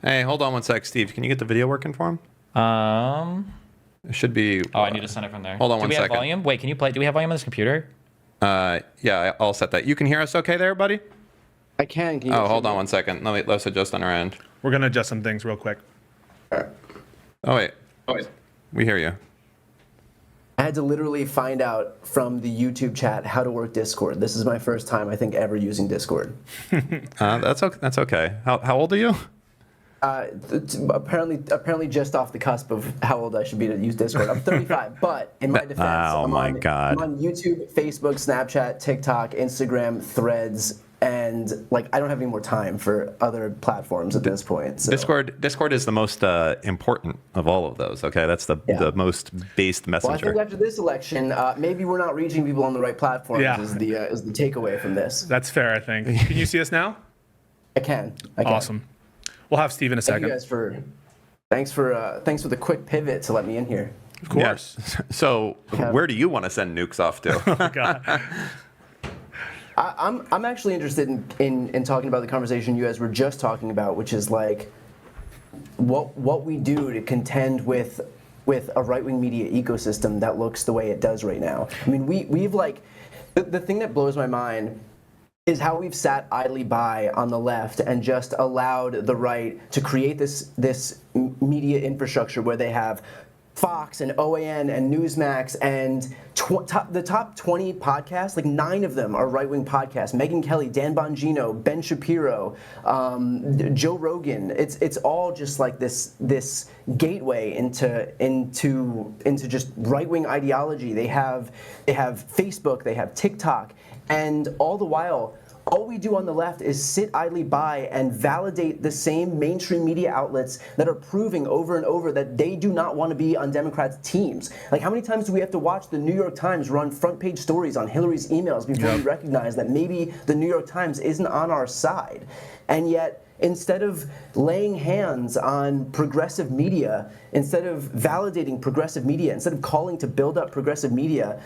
Hey, hold on one sec, Steve. Can you get the video working for him? It should be. I need to send it from there. Hold on one Do we second. have volume? Wait, can you play? Do we have volume on this computer? Yeah, I'll set that. You can hear us okay there, buddy? I can. Oh, hold on one second. Let's adjust on our end. We're going to adjust some things real quick. Oh, wait. We hear you. I had to literally find out from the YouTube chat how to work Discord. This is my first time, I think, ever using Discord. That's okay. How old are you? Apparently just off the cusp of how old I should be to use Discord. I'm 35, but in my defense, I'm on YouTube, Facebook, Snapchat, TikTok, Instagram, Threads, and I don't have any more time for other platforms at this point. So. Discord is the most important of all of those. Okay, that's the most based messenger. Well, I think after this election, maybe we're not reaching people on the right platforms. Is the takeaway from this. That's fair, I think. Can you see us now? I can. Awesome. We'll have Steve in a second. Thank you guys thanks for the quick pivot to let me in here. Of course. Yes. So, where do you want to send nukes off to? Oh, God. I'm actually interested in talking about the conversation you guys were just talking about, which is what we do to contend with a right-wing media ecosystem that looks the way it does right now. I mean, we've the thing that blows my mind is how we've sat idly by on the left and just allowed the right to create this media infrastructure where they have Fox and OAN and Newsmax and the top 20 podcasts, 9 of them are right-wing podcasts. Megyn Kelly, Dan Bongino, Ben Shapiro, Joe Rogan. It's all just this gateway into just right-wing ideology. They have Facebook, they have TikTok, and all the while, all we do on the left is sit idly by and validate the same mainstream media outlets that are proving over and over that they do not want to be on Democrats' teams. How many times do we have to watch the New York Times run front page stories on Hillary's emails before we recognize that maybe the New York Times isn't on our side? And yet, instead of laying hands on progressive media, instead of validating progressive media, instead of calling to build up progressive media,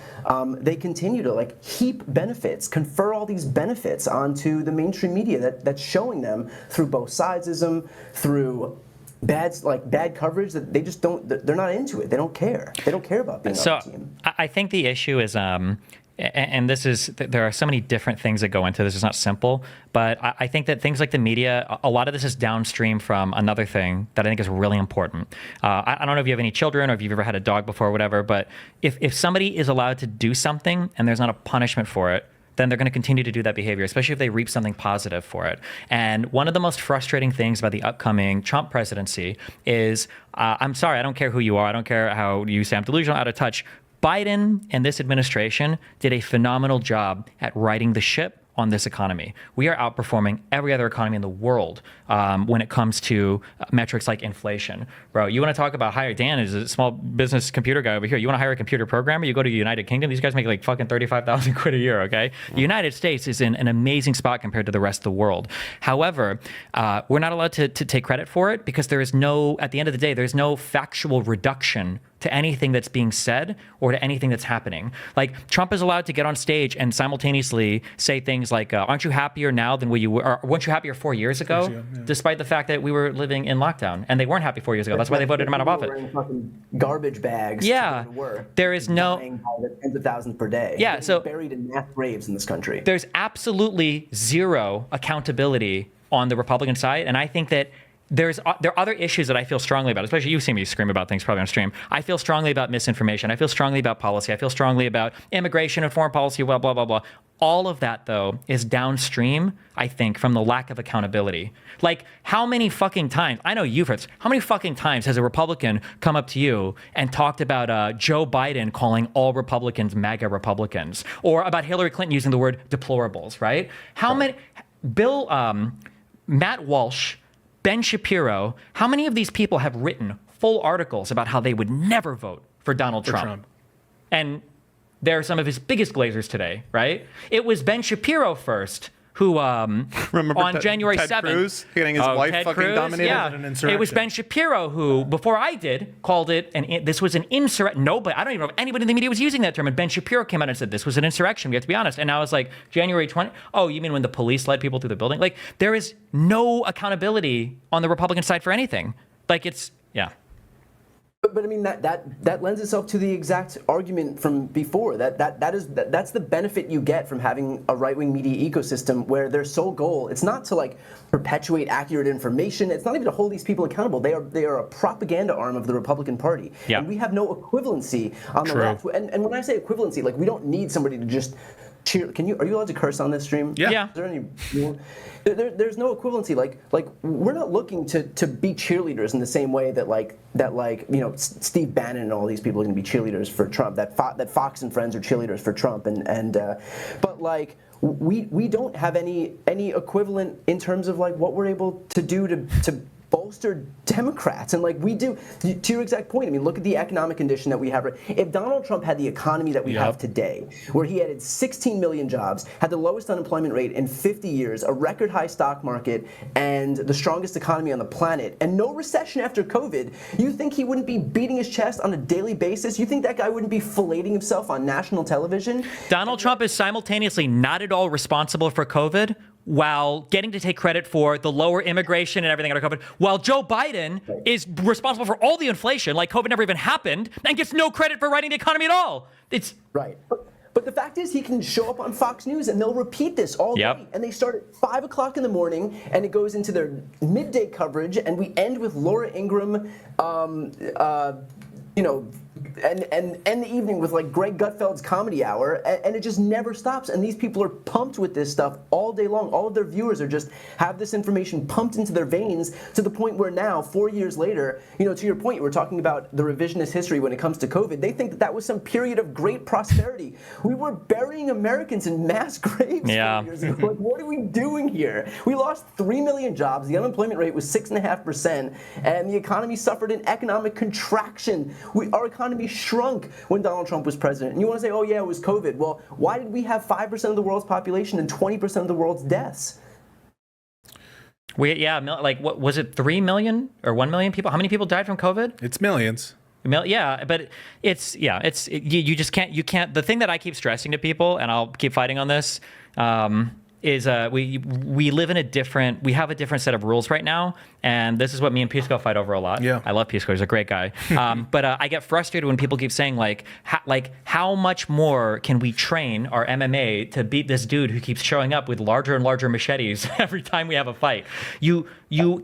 they continue to heap benefits, confer all these benefits onto the mainstream media that's showing them through both sidesism, through bad coverage that they just don't. They're not into it. They don't care. They don't care about being on the team. I think the issue is. And there are so many different things that go into this. It's not simple, but I think that things like the media, a lot of this is downstream from another thing that I think is really important. I don't know if you have any children or if you've ever had a dog before or whatever, but if somebody is allowed to do something and there's not a punishment for it, then they're going to continue to do that behavior, especially if they reap something positive for it. And one of the most frustrating things about the upcoming Trump presidency is, I'm sorry, I don't care who you are. I don't care how you say I'm delusional, out of touch. Biden and this administration did a phenomenal job at righting the ship on this economy. We are outperforming every other economy in the world when it comes to metrics like inflation. Bro, you want to talk about hire? Dan is a small business computer guy over here. You want to hire a computer programmer? You go to the United Kingdom. These guys make fucking 35,000 quid a year, okay? The United States is in an amazing spot compared to the rest of the world. However, we're not allowed to take credit for it because there is at the end of the day, there's no factual reduction to anything that's being said or to anything that's happening. Trump is allowed to get on stage and simultaneously say things like, aren't you happier now than what you were, or weren't you happier 4 years ago? Despite the fact that we were living in lockdown. And they weren't happy 4 years ago. That's why they voted him out of office. Wearing fucking garbage bags. Yeah. To work, there is no... dying by the tens of thousands per day. Yeah, so... buried in mass graves in this country. There's absolutely zero accountability on the Republican side. And I think that there are other issues that I feel strongly about, especially you've seen me scream about things probably on stream. I feel strongly about misinformation. I feel strongly about policy. I feel strongly about immigration and foreign policy, blah, blah, blah, blah. All of that, though, is downstream, I think, from the lack of accountability. How many fucking times, I know you've heard this, how many fucking times has a Republican come up to you and talked about Joe Biden calling all Republicans MAGA Republicans, or about Hillary Clinton using the word deplorables, right? How many, Matt Walsh, Ben Shapiro, how many of these people have written full articles about how they would never vote for Donald Trump? And they're some of his biggest glazers today, right? It was Ben Shapiro first who Remember on January Ted 7th. Cruz getting his wife Ted fucking Cruz? dominated? Yeah. An It was insurrection. Ben Shapiro who, before I did, called it this was an insurrection. Nobody, I don't even know if anybody in the media was using that term. And Ben Shapiro came out and said this was an insurrection. We have to be honest. And now it's like January 20. Oh, you mean when the police led people through the building? Like there is no accountability on the Republican side for anything. Like it's yeah. But I mean that lends itself to the exact argument from before. That's the benefit you get from having a right-wing media ecosystem where their sole goal, it's not to like perpetuate accurate information. It's not even to hold these people accountable. They are a propaganda arm of the Republican Party. Yeah. And we have no equivalency on the True. left. And when I say equivalency, like we don't need somebody to just cheer. Are you allowed to curse on this stream? Yeah. Yeah. Is there any? There's no equivalency. Like we're not looking to be cheerleaders in the same way that Steve Bannon and all these people are going to be cheerleaders for Trump. That Fox and Friends are cheerleaders for Trump. But like we don't have any equivalent in terms of like what we're able to do to bolster Democrats. And like we do, to your exact point, I mean, look at the economic condition that we have. If Donald Trump had the economy that we have today, where he added 16 million jobs, had the lowest unemployment rate in 50 years, a record high stock market, and the strongest economy on the planet, and no recession after COVID, you think he wouldn't be beating his chest on a daily basis? You think that guy wouldn't be filleting himself on national television? Donald Trump is simultaneously not at all responsible for COVID while getting to take credit for the lower immigration and everything out of COVID, while Joe Biden is responsible for all the inflation, like COVID never even happened, and gets no credit for righting the economy at all. It's right. But the fact is, he can show up on Fox News and they'll repeat this all day. And they start at 5 o'clock in the morning and it goes into their midday coverage, and we end with Laura Ingraham, and end the evening with like Greg Gutfeld's Comedy Hour, and it just never stops. And these people are pumped with this stuff all day long. All of their viewers are just have this information pumped into their veins to the point where now, 4 years later, to your point, you were talking about the revisionist history when it comes to COVID. They think that was some period of great prosperity. We were burying Americans in mass graves 4 years ago. Like, what are we doing here? We lost 3 million jobs. The unemployment rate was 6.5%, and the economy suffered an economic contraction. Our economy shrunk when Donald Trump was president. And you want to say, oh yeah, it was COVID. Well, why did we have 5% of the world's population and 20% of the world's deaths? Like what was it, 3 million or 1 million people? How many people died from COVID? It's millions. Yeah, but you just can't. The thing that I keep stressing to people, and I'll keep fighting on this, is we live in we have a different set of rules right now, and this is what me and Pisco fight over a lot. Yeah. I love Pisco, he's a great guy. But I get frustrated when people keep saying how much more can we train our MMA to beat this dude who keeps showing up with larger and larger machetes every time we have a fight? You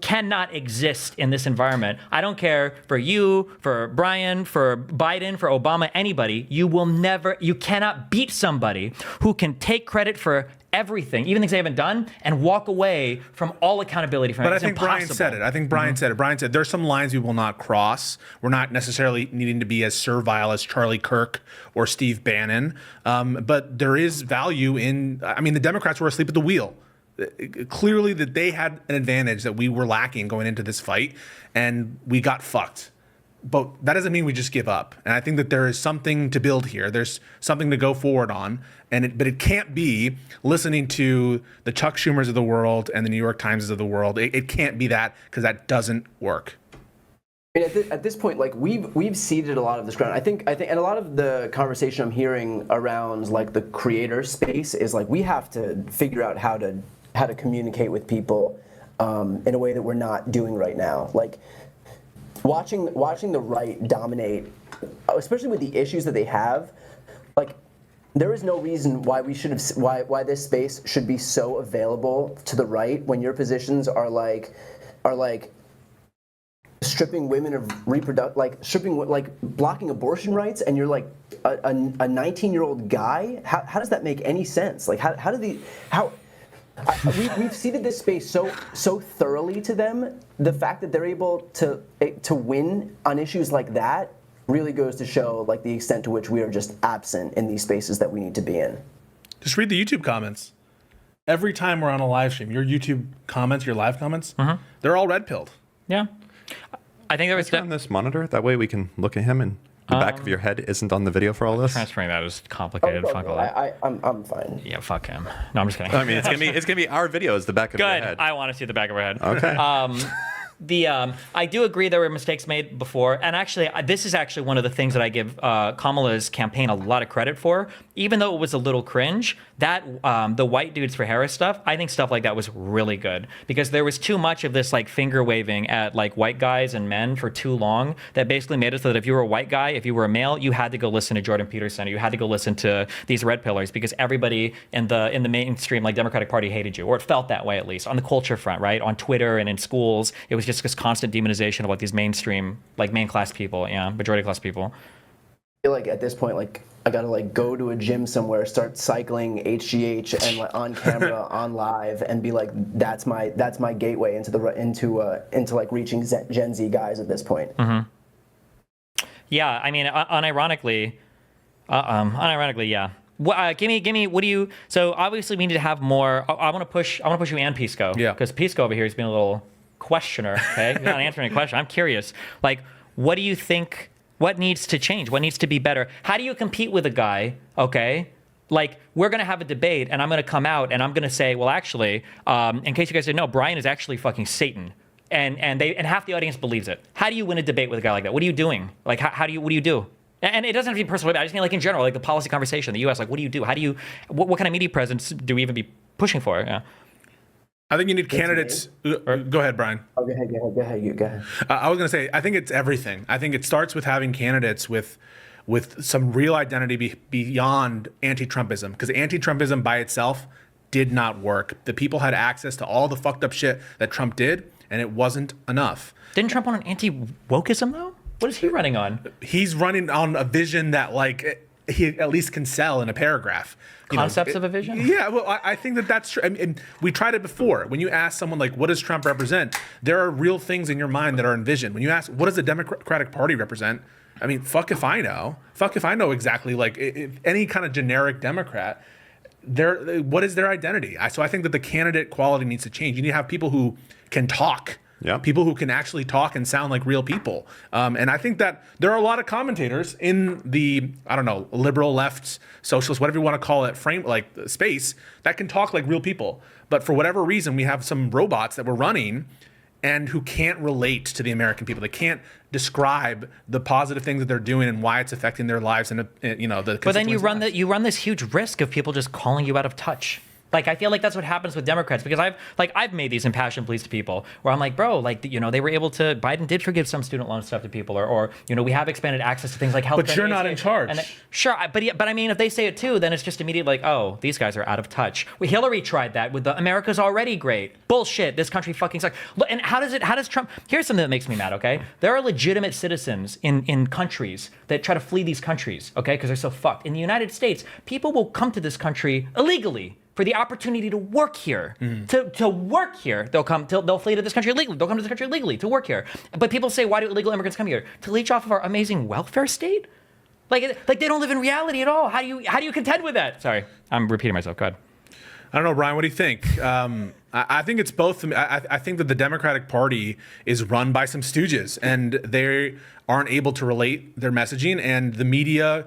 cannot exist in this environment. I don't care for you, for Brian, for Biden, for Obama, anybody. You cannot beat somebody who can take credit for everything, even things they haven't done, and walk away from all accountability from it. But I It's think Brian impossible. said it. I think Brian said it. Brian said there's some lines we will not cross. We're not necessarily needing to be as servile as Charlie Kirk or Steve Bannon. But there is value in, the Democrats were asleep at the wheel. Clearly that they had an advantage that we were lacking going into this fight, and we got fucked. But that doesn't mean we just give up. And I think that there is something to build here. There's something to go forward on. But it can't be listening to the Chuck Schumers of the world and the New York Times of the world. It can't be that, because that doesn't work. And at this point, like we've ceded a lot of this ground. I think, and a lot of the conversation I'm hearing around like the creator space is like we have to figure out how to communicate with people in a way that we're not doing right now. Like watching the right dominate, especially with the issues that they have, like there is no reason why why this space should be so available to the right when your positions are like stripping women of blocking abortion rights, and you're like a 19-year-old guy. How does that make any sense? Like we've ceded this space so thoroughly to them. The fact that they're able to win on issues like that really goes to show like the extent to which we are just absent in these spaces that we need to be in. Just read the YouTube comments. Every time we're on a live stream, your YouTube comments, your live comments, they're all red-pilled. Yeah. I think there was on this monitor. That way we can look at him and The back of your head isn't on the video for all this? Transferring that is complicated. Fuck all that. I'm fine. Yeah, fuck him. No, I'm just kidding. I mean, it's gonna be our video as the back of your Good. head. I want to see the back of her head. Okay. I do agree there were mistakes made before, and actually, this is actually one of the things that I give Kamala's campaign a lot of credit for. Even though it was a little cringe, that the white dudes for Harris stuff, I think stuff like that was really good because there was too much of this like finger waving at like white guys and men for too long that basically made it so that if you were a white guy, if you were a male, you had to go listen to Jordan Peterson, or you had to go listen to these red pillars because everybody in the mainstream like Democratic Party hated you, or it felt that way at least on the culture front, right? On Twitter and in schools, it was just this constant demonization of like these mainstream, like main class people, majority class people. I feel like at this point, like I gotta like go to a gym somewhere, start cycling HGH and like on camera, on live, and be like, that's my gateway into like reaching Gen Z guys at this point. Mm-hmm. Yeah, I mean, unironically, yeah. Give me. What do you? So obviously we need to have more. I want to push you and Pisco. Yeah. Because Pisco over here has been a little questioner. Okay, he's not answering a question. I'm curious. Like, what do you think? What needs to change? What needs to be better? How do you compete with a guy? Okay. Like, we're going to have a debate, and I'm going to come out, and I'm going to say, well, actually, in case you guys didn't know, Brian is actually fucking Satan. And half the audience believes it. How do you win a debate with a guy like that? What are you doing? Like, what do you do? And it doesn't have to be personal. I just mean like in general, like the policy conversation in the U.S. Like, what do you do? How do you? What kind of media presence do we even be pushing for? Yeah. I think you need candidates. Go ahead, Brian. Oh, go ahead. I was going to say, I think it's everything. I think it starts with having candidates with some real identity beyond anti-Trumpism, because anti-Trumpism by itself did not work. The people had access to all the fucked up shit that Trump did, and it wasn't enough. Didn't Trump want an anti-wokeism though? What is he running on? He's running on a vision that like he at least can sell in a paragraph. Concepts of a vision? Yeah, well, I think that's true. I mean, we tried it before. When you ask someone, like, what does Trump represent? There are real things in your mind that are envisioned. When you ask, what does the Democratic Party represent? I mean, fuck if I know. Fuck if I know exactly, like, if any kind of generic Democrat, what is their identity? So I think that the candidate quality needs to change. You need to have people who can talk. Yeah. People who can actually talk and sound like real people. And I think that there are a lot of commentators in the, I don't know, liberal, left, socialist, whatever you want to call it, space that can talk like real people. But for whatever reason, we have some robots that we're running and who can't relate to the American people. They can't describe the positive things that they're doing and why it's affecting their lives and the. But then you run this huge risk of people just calling you out of touch. Like, I feel like that's what happens with Democrats, because I've made these impassioned pleas to people where I'm like, bro, like, they were able to, Biden did forgive some student loan stuff to people, or we have expanded access to things like health. But you're not in charge. Sure, but I mean, if they say it too, then it's just immediately like, oh, these guys are out of touch. Hillary tried that with the America's already great. Bullshit, this country fucking sucks. And how does Trump, here's something that makes me mad, okay? There are legitimate citizens in countries that try to flee these countries, okay, because they're so fucked. In the United States, people will come to this country illegally for the opportunity to work here, to work here. They'll flee to this country illegally. They'll come to this country illegally to work here. But people say, why do illegal immigrants come here? To leech off of our amazing welfare state? Like they don't live in reality at all. How do you contend with that? Sorry, I'm repeating myself. Go ahead. I don't know, Brian, what do you think? I think it's both. I think that the Democratic Party is run by some stooges, and they aren't able to relate their messaging, and the media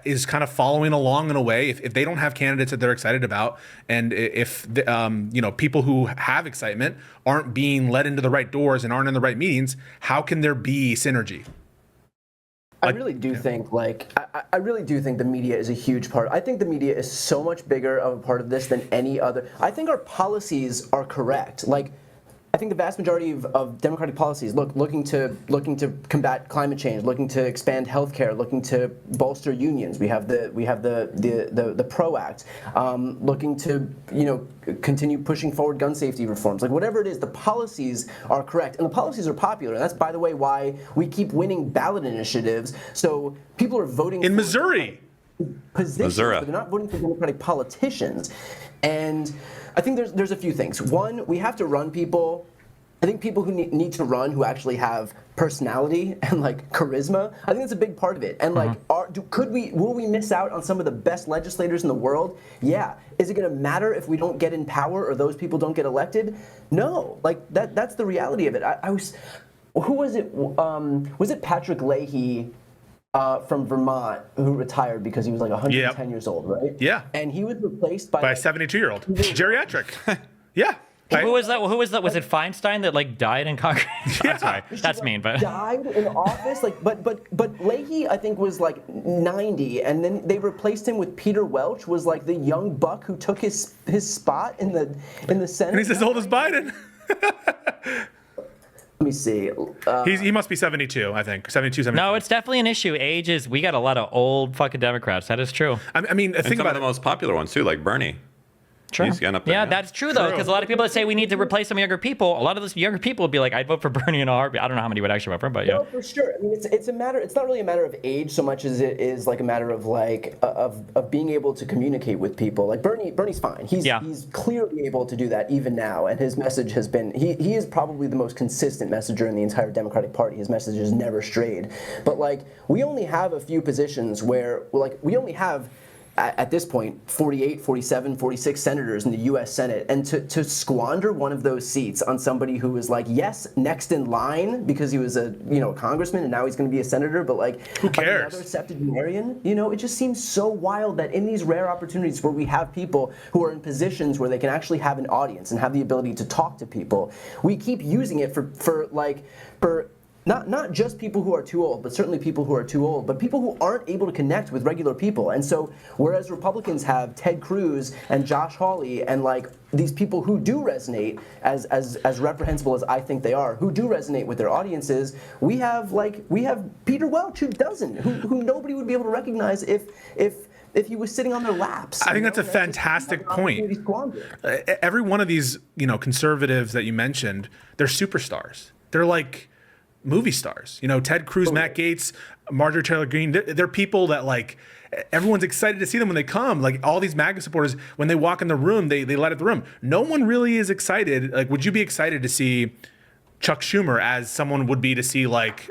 is kind of following along in a way. If they don't have candidates that they're excited about, and if people who have excitement aren't being led into the right doors and aren't in the right meetings, how can there be synergy? I really do think I really do think the media is a huge part. I think the media is so much bigger of a part of this than any other. I think our policies are correct. Like, I think the vast majority of Democratic policies looking to combat climate change, looking to expand healthcare, looking to bolster unions. We have the PRO Act, looking to continue pushing forward gun safety reforms. Like, whatever it is, the policies are correct, and the policies are popular. And that's, by the way, why we keep winning ballot initiatives. So people are voting in for Missouri. Positions, but they're not voting for Democratic politicians. And I think there's a few things. One, we have to run people. I think people who need to run who actually have personality and like charisma. I think that's a big part of it. And like, will we miss out on some of the best legislators in the world? Yeah. Is it going to matter if we don't get in power or those people don't get elected? No. Like that's the reality of it. Who was it? Was it Patrick Leahy from Vermont who retired because he was like 110 years old, right? Yeah. And he was replaced by a 72-year-old geriatric. Yeah. Right? Who was that? Who was that? Was it Feinstein that like died in Congress? Yeah. I'm sorry, that's mean, but died in office. Like, but Leahy, I think, was like 90, and then they replaced him with Peter Welch, was like the young buck who took his spot in the Senate. And he's as old as Biden. Let me see. He must be 72, I think. 72, 73. no, it's definitely an issue. Age is. We got a lot of old fucking Democrats. That is true. I mean, And think some about of the most popular ones too, like Bernie. True. He's getting up there Yeah, now. that's true though, because a lot of people that say we need to replace some younger people, a lot of those younger people would be like, I'd vote for Bernie in a heartbeat. I don't know how many would actually vote for him, but yeah. No, for sure. I mean, it's a matter. It's not really a matter of age so much as it is like a matter of like of being able to communicate with people. Like Bernie's fine. He's clearly able to do that even now, and his message has been. He is probably the most consistent messenger in the entire Democratic Party. His message has never strayed. But like, we only have a few positions where we only have, at this point, 48, 47, 46 senators in the U.S. Senate, and to squander one of those seats on somebody who was like, yes, next in line because he was a congressman and now he's going to be a senator, but like, who cares? Another septuagenarian, it just seems so wild that in these rare opportunities where we have people who are in positions where they can actually have an audience and have the ability to talk to people, we keep using it for not just people who are too old, but certainly people who are too old, but people who aren't able to connect with regular people. And so whereas Republicans have Ted Cruz and Josh Hawley and like these people who do resonate, as reprehensible as I think they are, who do resonate with their audiences, we have Peter Welch who doesn't, who nobody would be able to recognize if he was sitting on their laps. I think that's a fantastic point. Every one of these, conservatives that you mentioned, they're superstars. They're like movie stars. Ted Cruz, Matt Gaetz, Marjorie Taylor Greene, they're people that like everyone's excited to see them when they come. Like all these MAGA supporters, when they walk in the room, they light up the room. No one really is excited. Like, would you be excited to see Chuck Schumer as someone would be to see like?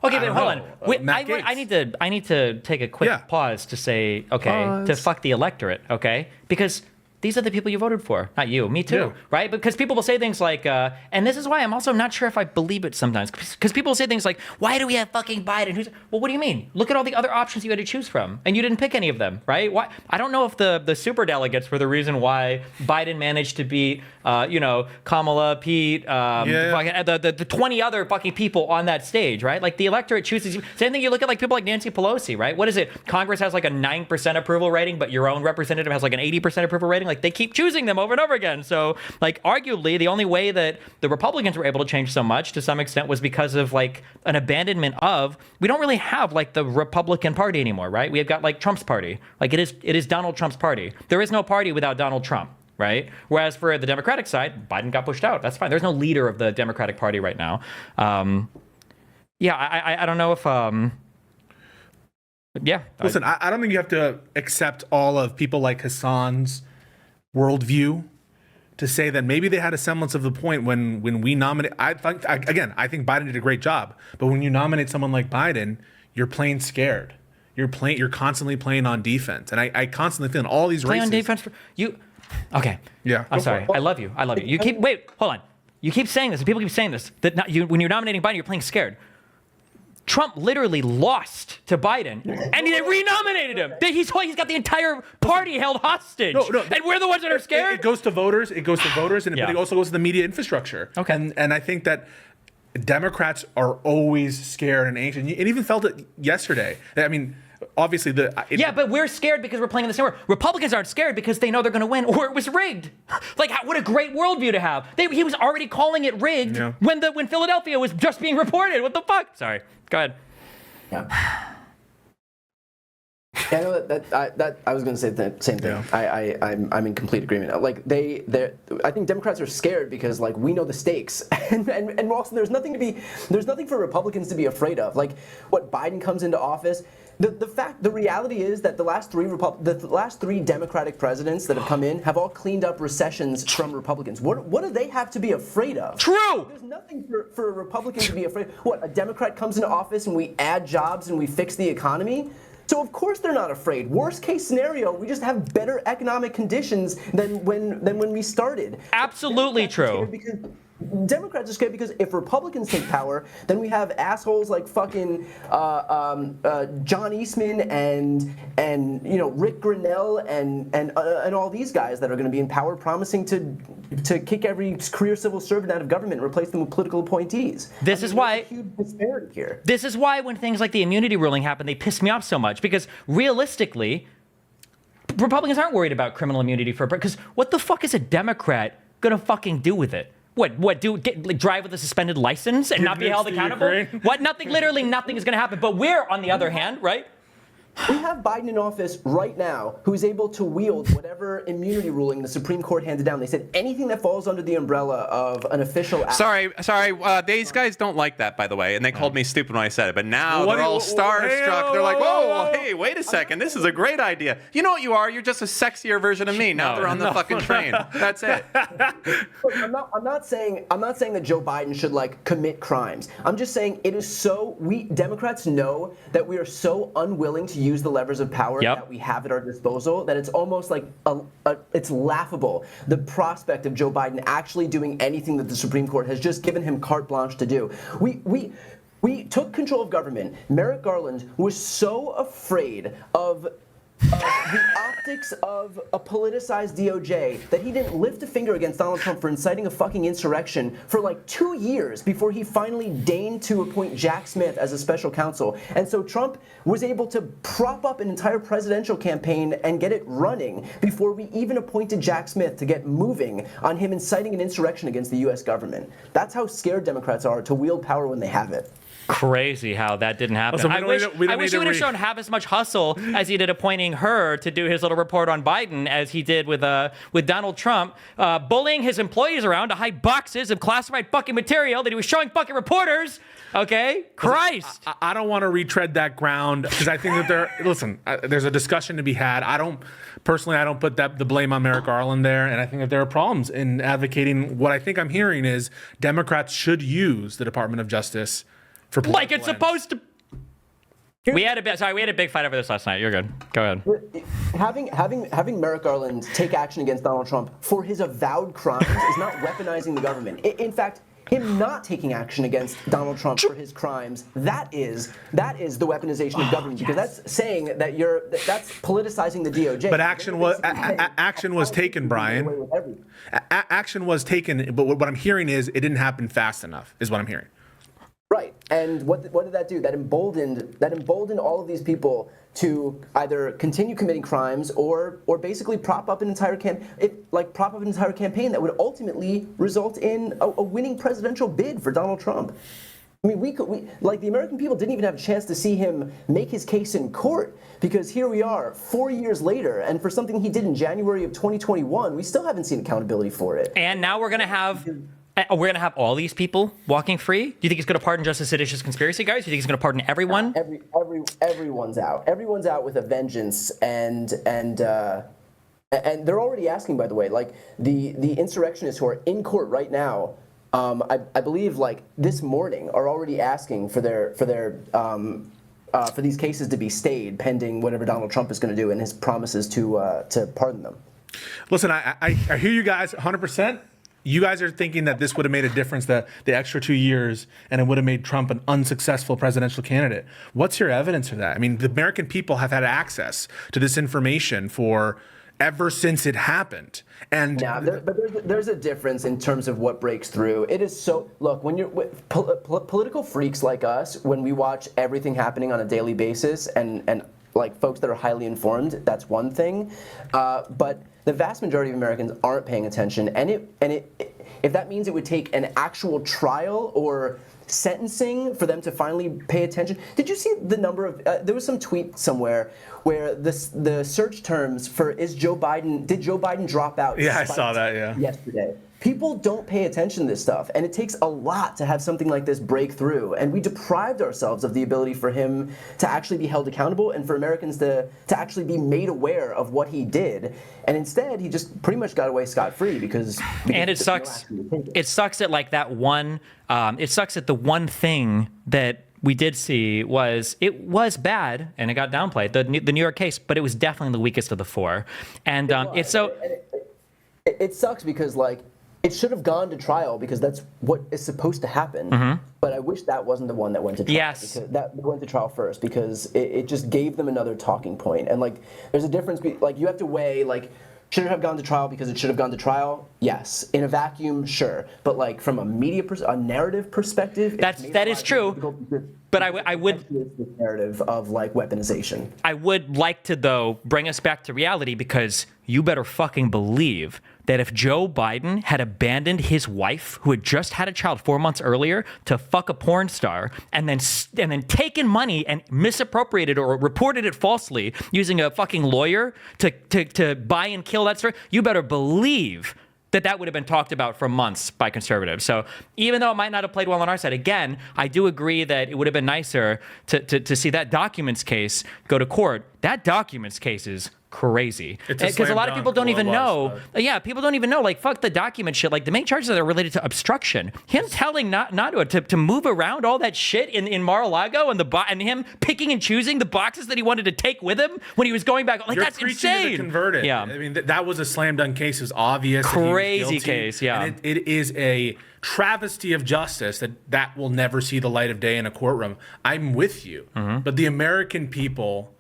Okay, but hold on. Matt I need to take a quick pause to say, to fuck the electorate, okay? Because these are the people you voted for, not you, me too, Yeah. right? Because people will say things like, and this is why I'm also not sure if I believe it sometimes, because people will say things like, why do we have fucking Biden? Well, what do you mean? Look at all the other options you had to choose from, and you didn't pick any of them, right? Why? I don't know if the super delegates were the reason why Biden managed to beat, Kamala, Pete, the 20 other fucking people on that stage, right? Like the electorate chooses. Same thing. You look at like people like Nancy Pelosi, right? What is it? Congress has like a 9% approval rating, but your own representative has like an 80% approval rating. Like they keep choosing them over and over again. So like arguably the only way that the Republicans were able to change so much to some extent was because of like an abandonment of, we don't really have like the Republican Party anymore, right? We have got like Trump's party. Like it is Donald Trump's party. There is no party without Donald Trump. Right. Whereas for the Democratic side, Biden got pushed out. That's fine. There's no leader of the Democratic Party right now. I don't know if. Listen, I don't think you have to accept all of people like Hassan's worldview to say that maybe they had a semblance of the point when we nominate. I think Biden did a great job, but when you nominate someone like Biden, you're playing scared. You're constantly playing on defense, and I constantly feel in all these play races. on defense for you. Okay. Yeah. I'm sorry. I love you. You keep hold on. You keep saying this, and people keep saying this. When you're nominating Biden, you're playing scared. Trump literally lost to Biden, and they renominated him. He's got the entire party held hostage. No, and we're the ones that are scared. It goes to voters. But it also goes to the media infrastructure. Okay. And I think that Democrats are always scared and anxious. And you even felt it yesterday. I mean, obviously but we're scared because we're playing in the same world. Republicans aren't scared because they know they're going to win or it was rigged. Like, what a great worldview to have. He was already calling it rigged when Philadelphia was just being reported. What the fuck? Sorry. Go ahead. Yeah. I know that I was going to say the same thing. Yeah. I'm in complete agreement. Like I think Democrats are scared because like we know the stakes, and also there's nothing for Republicans to be afraid of. Like what Biden comes into office. The reality is that the last three Democratic presidents that have come in have all cleaned up recessions from Republicans. What do they have to be afraid of? True. There's nothing for a Republican to be afraid of. What, a Democrat comes into office and we add jobs and we fix the economy? So of course they're not afraid. Worst case scenario, we just have better economic conditions than when we started. Absolutely true. Democrats are scared because if Republicans take power, then we have assholes like fucking John Eastman and Rick Grinnell and all these guys that are going to be in power, promising to kick every career civil servant out of government and replace them with political appointees. This is why there's a huge disparity here. This is why when things like the immunity ruling happen, they piss me off so much, because realistically, Republicans aren't worried about criminal immunity because what the fuck is a Democrat gonna fucking do with it? Drive with a suspended license and not be held accountable? What? Nothing, literally nothing is gonna happen. But we're, on the other hand, right? We have Biden in office right now who's able to wield whatever immunity ruling the Supreme Court handed down. They said anything that falls under the umbrella of an official act. Sorry. These guys don't like that, by the way, and they called me stupid when I said it. But now they're all starstruck. They're like, whoa, hey, wait a second. This is a great idea. You know what you are? You're just a sexier version of me. Now they're on the fucking train. That's it. Look, I'm not saying that Joe Biden should commit crimes. I'm just saying it is so. We Democrats know that we are so unwilling to use the levers of power that we have at our disposal that it's almost like it's laughable, the prospect of Joe Biden actually doing anything that the Supreme Court has just given him carte blanche to do. We took control of government. Merrick Garland was so afraid of the optics of a politicized DOJ that he didn't lift a finger against Donald Trump for inciting a fucking insurrection for 2 years before he finally deigned to appoint Jack Smith as a special counsel. And so Trump was able to prop up an entire presidential campaign and get it running before we even appointed Jack Smith to get moving on him inciting an insurrection against the U.S. government. That's how scared Democrats are to wield power when they have it. Crazy how that didn't happen. Also, I wish he would have shown half as much hustle as he did appointing her to do his little report on Biden as he did with Donald Trump, bullying his employees around to hide boxes of classified fucking material that he was showing fucking reporters. Okay? Christ. I don't want to retread that ground because I think that there's a discussion to be had. I don't put the blame on Merrick Garland there, and I think that there are problems in advocating. What I think I'm hearing is Democrats should use the Department of Justice for like it's supposed to. We had a big fight over this last night. You're good. Go ahead. Having Merrick Garland take action against Donald Trump for his avowed crimes is not weaponizing the government. In fact, him not taking action against Donald Trump for his crimes, that is the weaponization of government, because that's saying that that's politicizing the DOJ. But action was taken, Brian. Action was taken, but what I'm hearing is it didn't happen fast enough, is what I'm hearing. Right, and what did that do? That emboldened all of these people to either continue committing crimes or basically prop up an entire campaign that would ultimately result in a winning presidential bid for Donald Trump. I mean, the American people didn't even have a chance to see him make his case in court, because here we are 4 years later, and for something he did in January of 2021, we still haven't seen accountability for it. And now we're gonna have all these people walking free? Do you think he's going to pardon just the seditious conspiracy guys? Do you think he's going to pardon everyone? Everyone's out. Everyone's out with a vengeance, and they're already asking, by the way, the insurrectionists who are in court right now. I believe this morning are already asking for these cases to be stayed pending whatever Donald Trump is going to do and his promises to pardon them. Listen, I hear you guys 100%. You guys are thinking that this would have made a difference, the extra 2 years, and it would have made Trump an unsuccessful presidential candidate. What's your evidence for that? I mean, the American people have had access to this information for ever since it happened. And but there's a difference in terms of what breaks through. It is so, look, when you're political freaks like us, when we watch everything happening on a daily basis and folks that are highly informed, that's one thing. But the vast majority of Americans aren't paying attention, and if that means it would take an actual trial or sentencing for them to finally pay attention. Did you see the number of? There was some tweet somewhere where the search terms for did Joe Biden drop out? Yeah, I saw that. Yeah. Yesterday. People don't pay attention to this stuff, and it takes a lot to have something like this break through. And we deprived ourselves of the ability for him to actually be held accountable and for Americans to actually be made aware of what he did. And instead, he just pretty much got away scot-free because and it sucks. It sucks that that one. It sucks that the one thing that we did see was bad and it got downplayed, the New York case, but it was definitely the weakest of the four. And it's so. It sucks because it should have gone to trial because that's what is supposed to happen. But I wish that wasn't the one that went to trial. Yes. Because that went to trial first because it just gave them another talking point. And like, there's a difference. Like, you have to weigh like, should it have gone to trial because it should have gone to trial? Yes. In a vacuum, sure. But like from a a narrative perspective, that is true. But I would this narrative of like weaponization. I would like to though bring us back to reality, because you better fucking believe that if Joe Biden had abandoned his wife, who had just had a child 4 months earlier, to fuck a porn star, and then taken money and misappropriated or reported it falsely using a fucking lawyer to buy and kill that story, you better believe that would have been talked about for months by conservatives. So even though it might not have played well on our side, again, I do agree that it would have been nicer to see that documents case go to court. That documents case is crazy, because a lot of people don't even know. Yeah, people don't even know. Like, fuck the document shit. Like, the main charges that are related to obstruction. Him telling not to move around all that shit in Mar-a-Lago, and him picking and choosing the boxes that he wanted to take with him when he was going back. Like, that's insane. To convert it. Yeah, I mean that was a slam dunk case. It was obvious. Crazy case. Yeah, and it is a travesty of justice that will never see the light of day in a courtroom. I'm with you, but the American people,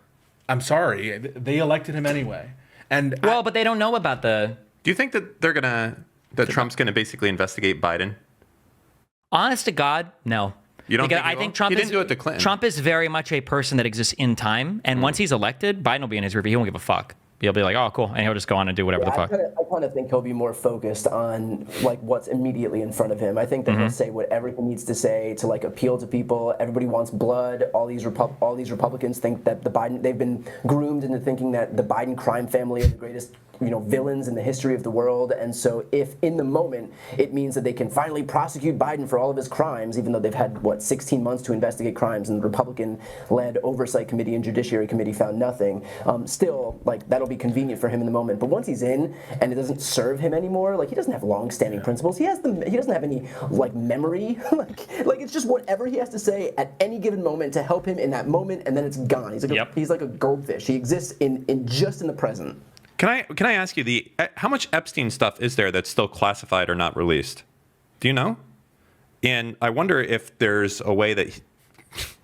I'm sorry, they elected him anyway. And but they don't know about the. Do you think that Trump's gonna basically investigate Biden? Honest to God, no. You don't think I think Trump didn't do it to Clinton. Trump is very much a person that exists in time, and once he's elected, Biden will be in his review. He won't give a fuck. He'll be like, oh, cool, and he'll just go on and do whatever the fuck. I kind of think he'll be more focused on like what's immediately in front of him. I think that he'll say whatever he needs to say to like appeal to people. Everybody wants blood. All these Republicans think that they've been groomed into thinking that the Biden crime family are the greatest villains in the history of the world. And so if in the moment it means that they can finally prosecute Biden for all of his crimes, even though they've had 16 months to investigate crimes and the Republican-led oversight committee and judiciary committee found nothing, still like that'll be convenient for him in the moment. But once he's in and it doesn't serve him anymore, like he doesn't have long-standing principles. He doesn't have any like memory. like it's just whatever he has to say at any given moment to help him in that moment, and then it's gone. He's like a goldfish. He exists in just in the present. Can I ask you how much Epstein stuff is there that's still classified or not released? Do you know? And I wonder if there's a way that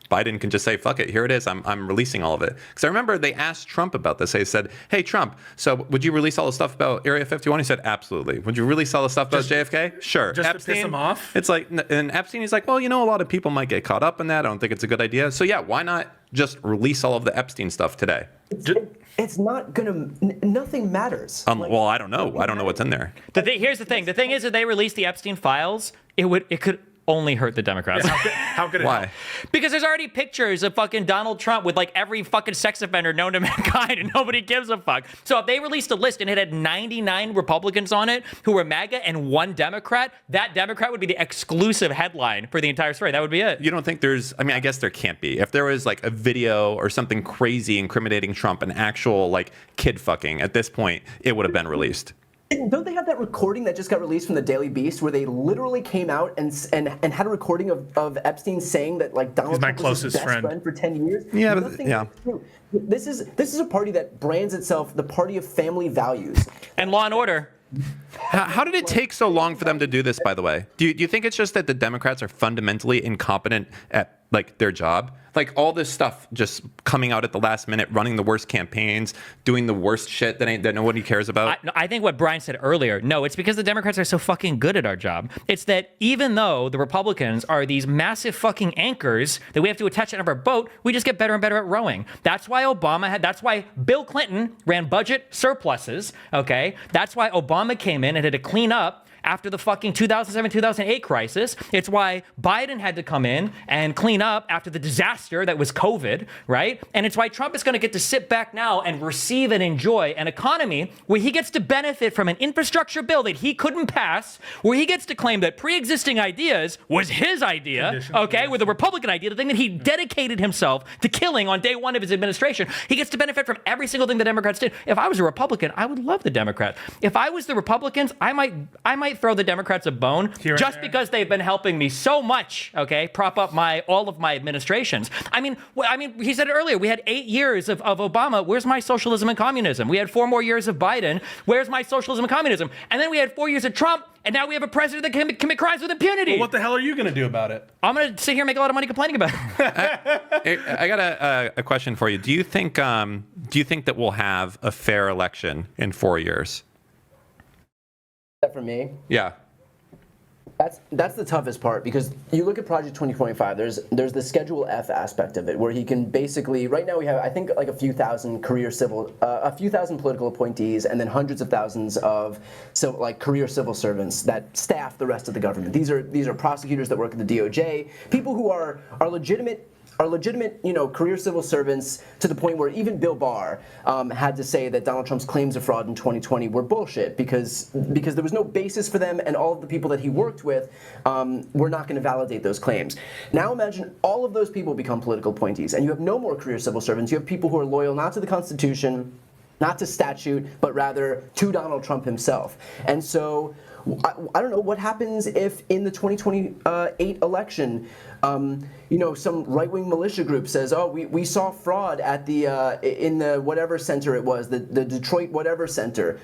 Biden can just say, fuck it, here it is, I'm releasing all of it. Because I remember they asked Trump about this. They said, hey, Trump, so would you release all the stuff about Area 51? He said, absolutely. Would you release all the stuff about JFK? Sure. Just Epstein, to piss him off? It's like, and Epstein, he's like, well, a lot of people might get caught up in that. I don't think it's a good idea. So yeah, why not just release all of the Epstein stuff today? It's not gonna. Nothing matters. Well, I don't know. I don't know what's in there. Here's the thing. The thing is, if they release the Epstein files, it could only hurt the Democrats. Yeah, how could it? Why? Because there's already pictures of fucking Donald Trump with like every fucking sex offender known to mankind, and nobody gives a fuck. So if they released a list and it had 99 Republicans on it who were MAGA and one Democrat, that Democrat would be the exclusive headline for the entire story. That would be it. You don't think I guess there can't be. If there was like a video or something crazy incriminating Trump, an actual like kid fucking, at this point, it would have been released. Don't they have that recording that just got released from the Daily Beast where they literally came out and had a recording of Epstein saying that like Donald Trump was his best friend for 10 years? Yeah, This is a party that brands itself the party of family values and law and order. How did it take so long for them to do this, by the way? Do you think it's just that the Democrats are fundamentally incompetent at like their job? Like all this stuff just coming out at the last minute, running the worst campaigns, doing the worst shit that nobody cares about? I think what Brian said earlier, no, it's because the Democrats are so fucking good at our job. It's that even though the Republicans are these massive fucking anchors that we have to attach to our boat, we just get better and better at rowing. That's why that's why Bill Clinton ran budget surpluses, okay? That's why Obama came in and had to clean up after the fucking 2007-2008 crisis. It's why Biden had to come in and clean up after the disaster that was COVID, right? And it's why Trump is going to get to sit back now and receive and enjoy an economy where he gets to benefit from an infrastructure bill that he couldn't pass, where he gets to claim that pre-existing ideas was his idea, okay, with a Republican idea, the thing that he dedicated himself to killing on day one of his administration. He gets to benefit from every single thing the Democrats did. If I was a Republican, I would love the Democrats. If I was the Republicans, I might throw the Democrats a bone just because they've been helping me so much, okay, prop up all of my administrations. I mean, he said it earlier, we had 8 years of Obama. Where's my socialism and communism? We had 4 more years of Biden. Where's my socialism and communism? And then we had 4 years of Trump. and now we have a president that can commit crimes with impunity. Well, what the hell are you going to do about it? I'm going to sit here and make a lot of money complaining about it. I got a question for you. Do you think that we'll have a fair election in 4 years? That for me? Yeah. That's the toughest part, because you look at Project 2025. There's the Schedule F aspect of it, where he can basically, right now we have, I think, like a few thousand political appointees, and then hundreds of thousands of career civil servants that staff the rest of the government. These are prosecutors that work at the DOJ, people who are legitimate, career civil servants, to the point where even Bill Barr had to say that Donald Trump's claims of fraud in 2020 were bullshit because there was no basis for them, and all of the people that he worked with were not going to validate those claims. Now imagine all of those people become political appointees, and you have no more career civil servants. You have people who are loyal not to the Constitution, not to statute, but rather to Donald Trump himself. And so I don't know what happens if in the 2028 election, some right-wing militia group says, "Oh, we saw fraud at the in the whatever center it was, the Detroit whatever center.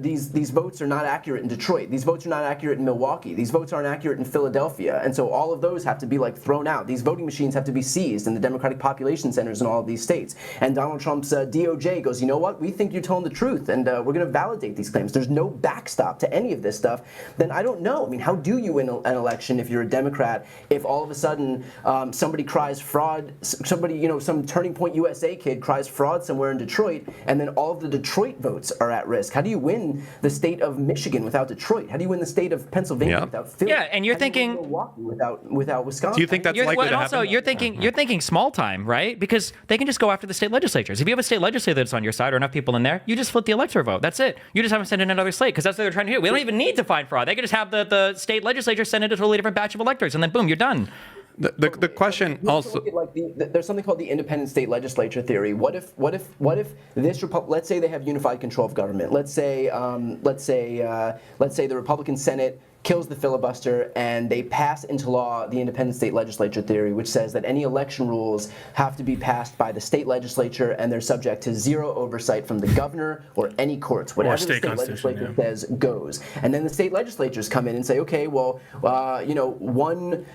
These votes are not accurate in Detroit. These votes are not accurate in Milwaukee. These votes aren't accurate in Philadelphia, and so all of those have to be thrown out. These voting machines have to be seized in the Democratic population centers in all of these states." And Donald Trump's DOJ goes, "You know what? We think you're telling the truth, and we're going to validate these claims." There's no backstop to any of this stuff. Then I don't know. I mean, how do you win an election if you're a Democrat if all of a sudden somebody cries fraud, some Turning Point USA kid cries fraud somewhere in Detroit, and then all of the Detroit votes are at risk? How do you win the state of Michigan without Detroit? How do you win the state of Pennsylvania without Philly? Yeah, and you're thinking Milwaukee without Wisconsin. Do you think that's likely to happen? Also, you're thinking small time, right? Because they can just go after the state legislatures. If you have a state legislature that's on your side or enough people in there, you just flip the electoral vote. That's it. You just have them send in another slate, because that's what they're trying to do. We don't even need to find fraud. They can just have the state legislature send in a totally different batch of electors, and then boom, you're done. The question also, there's something called the independent state legislature theory. What if this let's say they have unified control of government. Let's say the Republican Senate kills the filibuster, and they pass into law the independent state legislature theory, which says that any election rules have to be passed by the state legislature, and they're subject to zero oversight from the governor or any courts. Whatever the state legislature says goes. And then the state legislatures come in and say, okay, well,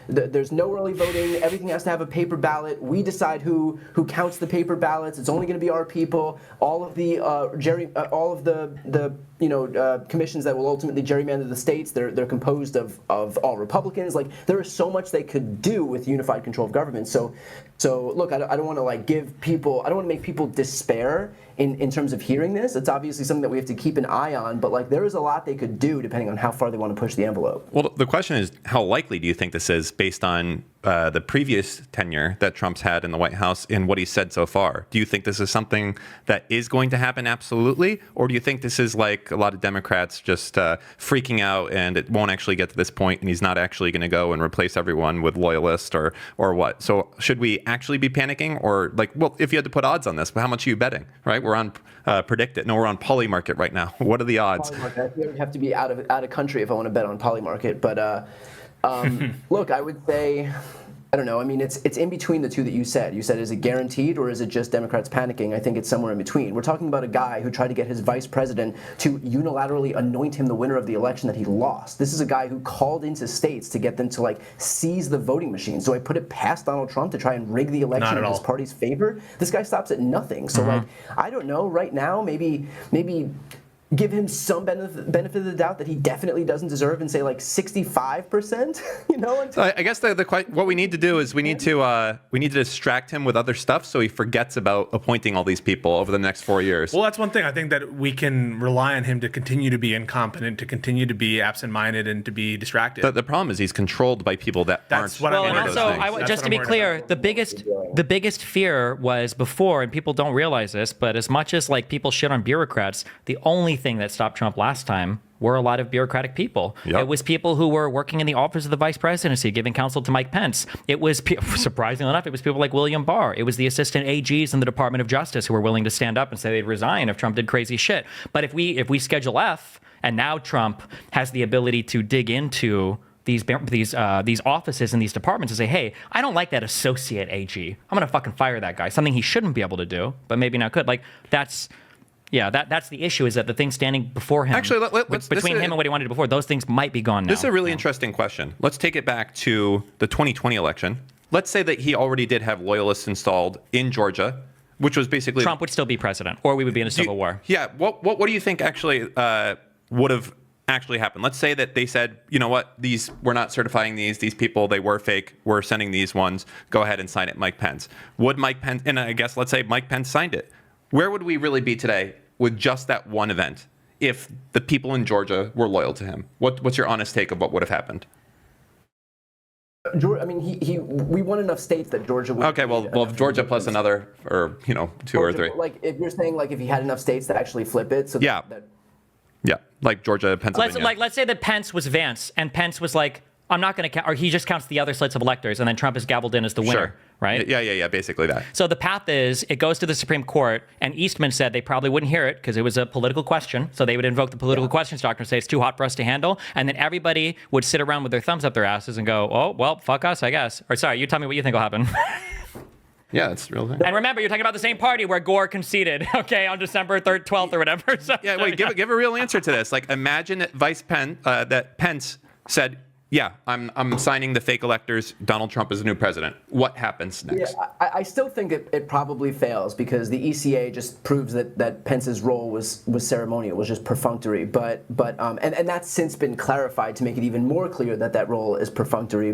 there's no early voting. Everything has to have a paper ballot. We decide who counts the paper ballots. It's only going to be our people. All of the commissions that will ultimately gerrymander the states, they're composed of all Republicans. There is so much they could do with unified control of government. So look, I don't want to I don't want to make people despair in terms of hearing this. It's obviously something that we have to keep an eye on, but there is a lot they could do depending on how far they want to push the envelope. Well, the question is, how likely do you think this is based on the previous tenure that Trump's had in the White House and what he said so far? Do you think this is something that is going to happen absolutely? Or do you think this is like a lot of Democrats just freaking out and it won't actually get to this point and he's not actually going to go and replace everyone with loyalists or what? So should we actually be panicking? Or if you had to put odds on this, how much are you betting, right? We're on Predict It. No, we're on Polymarket right now. What are the odds? Polymarket. I would have to be out of country if I want to bet on Polymarket. But look, I would say, I don't know. I mean, it's in between the two that you said. You said, is it guaranteed or is it just Democrats panicking? I think it's somewhere in between. We're talking about a guy who tried to get his vice president to unilaterally anoint him the winner of the election that he lost. This is a guy who called into states to get them to seize the voting machines. So I put it past Donald Trump to try and rig the election in his party's favor. This guy stops at nothing. So I don't know. Right now, maybe give him some benefit of the doubt that he definitely doesn't deserve, and say 65%. So I guess what we need to do is we need to distract him with other stuff so he forgets about appointing all these people over the next 4 years. Well, that's one thing. I think that we can rely on him to continue to be incompetent, to continue to be absent-minded, and to be distracted. The problem is he's controlled by people that aren't. Well, and also, just to be clear, the biggest fear was before, and people don't realize this, but as much as people shit on bureaucrats, the only thing that stopped Trump last time were a lot of bureaucratic people. Yep. It was people who were working in the office of the vice presidency, giving counsel to Mike Pence. It was, surprisingly enough, it was people like William Barr. It was the assistant AGs in the Department of Justice who were willing to stand up and say they'd resign if Trump did crazy shit. But if we schedule F, and now Trump has the ability to dig into these offices and these departments and say, hey, I don't like that associate AG. I'm going to fucking fire that guy. Something he shouldn't be able to do, but maybe now could. Yeah, that's the issue, is that the things standing before him, Actually, between him and what he wanted to do before, those things might be gone now. This is a really interesting question. Let's take it back to the 2020 election. Let's say that he already did have loyalists installed in Georgia, which was basically... Trump would still be president, or we would be in a civil war. Yeah. What do you think actually would have actually happened? Let's say that they said, you know what, we're not certifying these people, they were fake, we're sending these ones, go ahead and sign it, Mike Pence. Would Mike Pence, and I guess let's say Mike Pence signed it. Where would we really be today with just that one event if the people in Georgia were loyal to him? What's your honest take of what would have happened? I mean, we won enough states that Georgia would... Okay, well, Georgia plus another, or, two or three. Like, if you're saying, like, if he had enough states to actually flip it, so yeah. Yeah, like Georgia, Pennsylvania. Let's say that Pence was Vance, and Pence was like, I'm not going to count, or he just counts the other slates of electors, and then Trump is gabbled in as the winner, sure. Right? Yeah, basically that. So the path is, it goes to the Supreme Court, and Eastman said they probably wouldn't hear it because it was a political question, so they would invoke the political questions doctrine and say it's too hot for us to handle, and then everybody would sit around with their thumbs up their asses and go, oh, well, fuck us, I guess. Or sorry, you tell me what you think will happen. Yeah, it's real thing. And remember, you're talking about the same party where Gore conceded, okay, on December 3rd, 12th or whatever. So, yeah, wait, give a real answer to this. Like, imagine that that Pence said, yeah, I'm signing the fake electors. Donald Trump is the new president. What happens next? Yeah, I still think it probably fails because the ECA just proves that Pence's role was ceremonial, was just perfunctory. But and that's since been clarified to make it even more clear that role is perfunctory.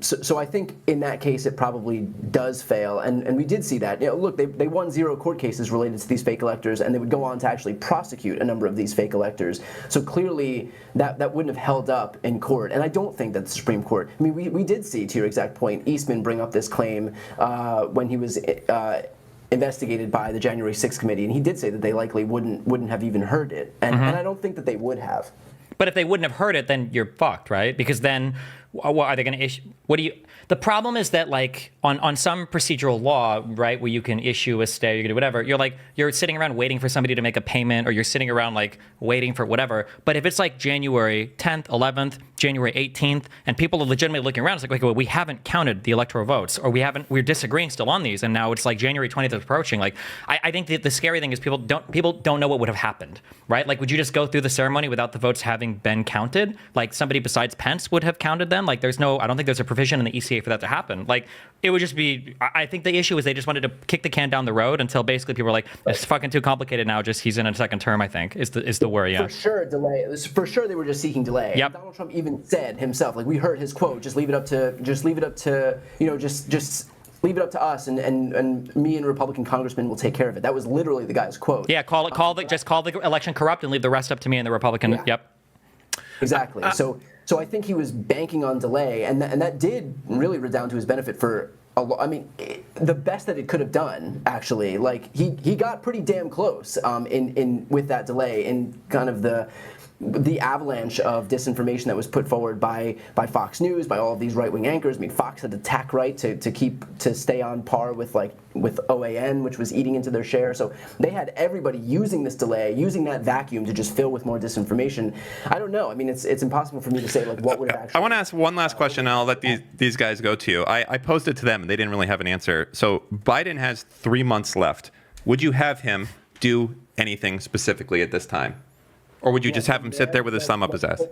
So I think in that case it probably does fail, and we did see that. Look, they won 0 court cases related to these fake electors, and they would go on to actually prosecute a number of these fake electors. So clearly that wouldn't have held up in court, and I don't think that the Supreme Court. I mean, we did see, to your exact point, Eastman bring up this claim when he was investigated by the January 6th committee, and he did say that they likely wouldn't have even heard it, and I don't think that they would have. But if they wouldn't have heard it, then you're fucked, right? Because then, what are they going to issue? The problem is that, like, on some procedural law, right, where you can issue a stay, you can do whatever, you're sitting around waiting for somebody to make a payment, or you're sitting around, like, waiting for whatever. But if it's like January 10th, 11th, January 18th, and people are legitimately looking around, it's like, okay, well, we haven't counted the electoral votes, or we're disagreeing still on these, and now it's like January 20th is approaching. Like, I think that the scary thing is people don't know what would have happened, right? Like, would you just go through the ceremony without the votes having been counted? Like, somebody besides Pence would have counted them? Like, I don't think there's a provision in the ECA for that to happen. Like, it would just be, I think the issue is they just wanted to kick the can down the road until basically people were like, it's fucking too complicated now, just he's in a second term, I think, is the worry, yeah. For sure, delay. For sure they were just seeking delay. Yep. Donald Trump even said himself, like, we heard his quote, just leave it up to just leave it up to us, and me and Republican congressmen will take care of it. That was literally the guy's quote. Yeah, call the election corrupt and leave the rest up to me and the Republican. Yeah. Yep. Exactly. So I think he was banking on delay, and that did really redound to his benefit for the best that it could have done, actually. Like, he got pretty damn close in with that delay, in kind of the avalanche of disinformation that was put forward by Fox News, by all of these right-wing anchors. I mean, Fox had to tack right to stay on par with OAN, which was eating into their share. So they had everybody using this delay, using that vacuum to just fill with more disinformation. I don't know. I mean, it's impossible for me to say, like, what would have actually... I want to ask one last question, and I'll let these guys go to you. I posed it to them, and they didn't really have an answer. So Biden has 3 months left. Would you have him do anything specifically at this time? Or would you just have him sit there with his thumb up his ass?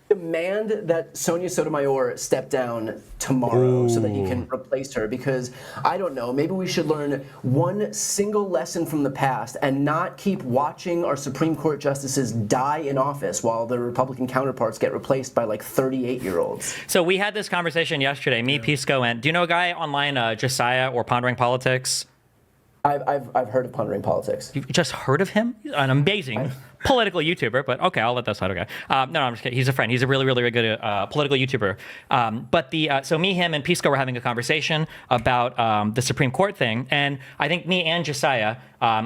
Demand that Sonia Sotomayor step down tomorrow so that he can replace her, because I don't know, maybe we should learn one single lesson from the past and not keep watching our Supreme Court justices die in office while their Republican counterparts get replaced by like 38-year-olds. So we had this conversation yesterday, me, Pisco, and do you know a guy online, Josiah or Pondering Politics? I've heard of Pondering Politics. You've just heard of him? An amazing political YouTuber, but okay, I'll let that slide. Okay, no, I'm just kidding. He's a friend. He's a really, really good political YouTuber. So me, him, and Pisco were having a conversation about the Supreme Court thing, and I think me and Josiah,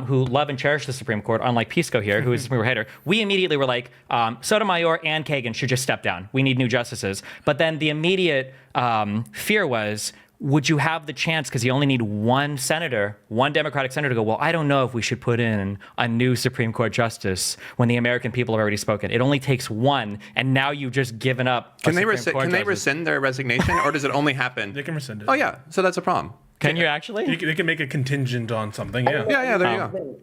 who love and cherish the Supreme Court, unlike Pisco here, who is a Supreme Court hater, we immediately were like, Sotomayor and Kagan should just step down. We need new justices. But then the immediate fear was, would you have the chance, because you only need one Democratic senator to go, well, I don't know if we should put in a new Supreme Court justice when the American people have already spoken. It only takes one, and now you've just given up. Can they rescind their resignation, or does it only happen? They can rescind it. Oh, yeah, so that's a problem. Can you actually? You can make a contingent on something. Yeah. Yeah, there you go.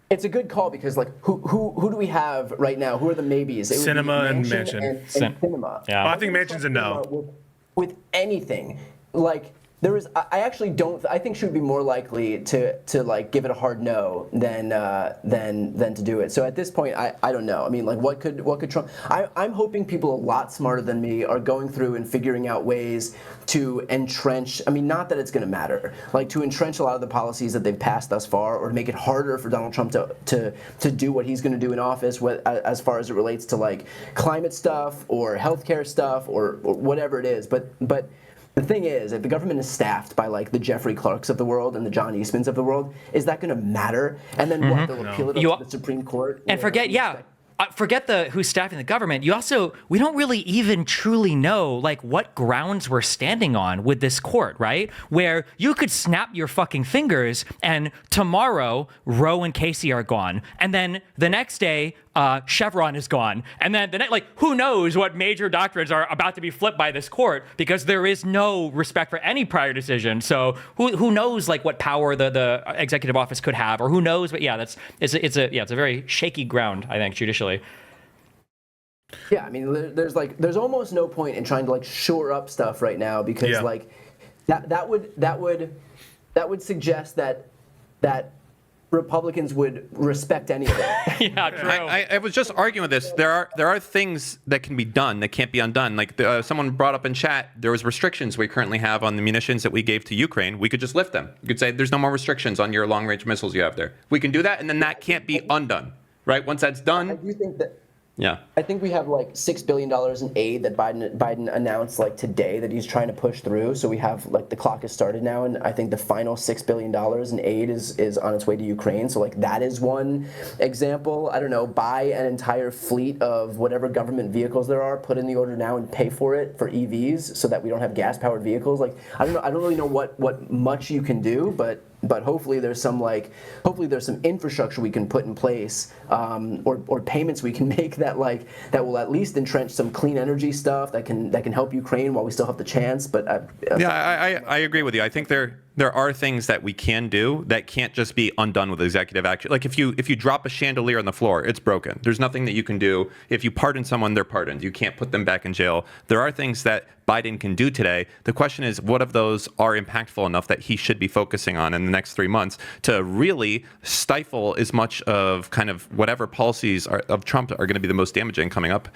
It's a good call because like who do we have right now? Who are the maybes? It would be Cinema and Manchin. and cinema. Yeah. Well, I think Manchin's a no. With anything, like there is, I actually don't. I think she would be more likely to like give it a hard no than to do it. So at this point, I don't know. I mean, like what could Trump? I'm hoping people a lot smarter than me are going through and figuring out ways to entrench. I mean, not that it's going to matter, like to entrench a lot of the policies that they've passed thus far, or to make it harder for Donald Trump to do what he's going to do in office, as far as it relates to like climate stuff or healthcare stuff or whatever it is. But the thing is, if the government is staffed by like the Jeffrey Clarks of the world and the John Eastmans of the world, is that going to matter? And then what? They'll appeal it up to the Supreme Court. And forget who's staffing the government. We don't really even truly know like what grounds we're standing on with this court, right? Where you could snap your fucking fingers and tomorrow Roe and Casey are gone, and then the next day Chevron is gone, and then who knows what major doctrines are about to be flipped by this court, because there is no respect for any prior decision. So who knows like what power the executive office could have, or who knows? But yeah, it's a very shaky ground, I think, judicially. Yeah, I mean, there's almost no point in trying to like shore up stuff right now, because like that would suggest that Republicans would respect any of it. Yeah, true. I was just arguing with this. There are things that can be done that can't be undone. Like someone brought up in chat, there was restrictions we currently have on the munitions that we gave to Ukraine. We could just lift them. You could say there's no more restrictions on your long-range missiles you have there. We can do that, and then that can't be undone, right? Once that's done. I do think that. Yeah. I think we have like $6 billion in aid that Biden announced like today that he's trying to push through. So we have like the clock has started now, and I think the final $6 billion in aid is on its way to Ukraine. So like that is one example. I don't know, buy an entire fleet of whatever government vehicles there are, put in the order now and pay for it for EVs so that we don't have gas-powered vehicles. Like I don't really know what much you can do, but hopefully there's some infrastructure we can put in place, or payments we can make that will at least entrench some clean energy stuff that can help Ukraine while we still have the chance. But I agree with you. I think there are things that we can do that can't just be undone with executive action. Like if you drop a chandelier on the floor, it's broken. There's nothing that you can do. If you pardon someone, they're pardoned. You can't put them back in jail. There are things that Biden can do today. The question is, what of those are impactful enough that he should be focusing on in the next 3 months to really stifle as much of kind of whatever policies of Trump are going to be the most damaging coming up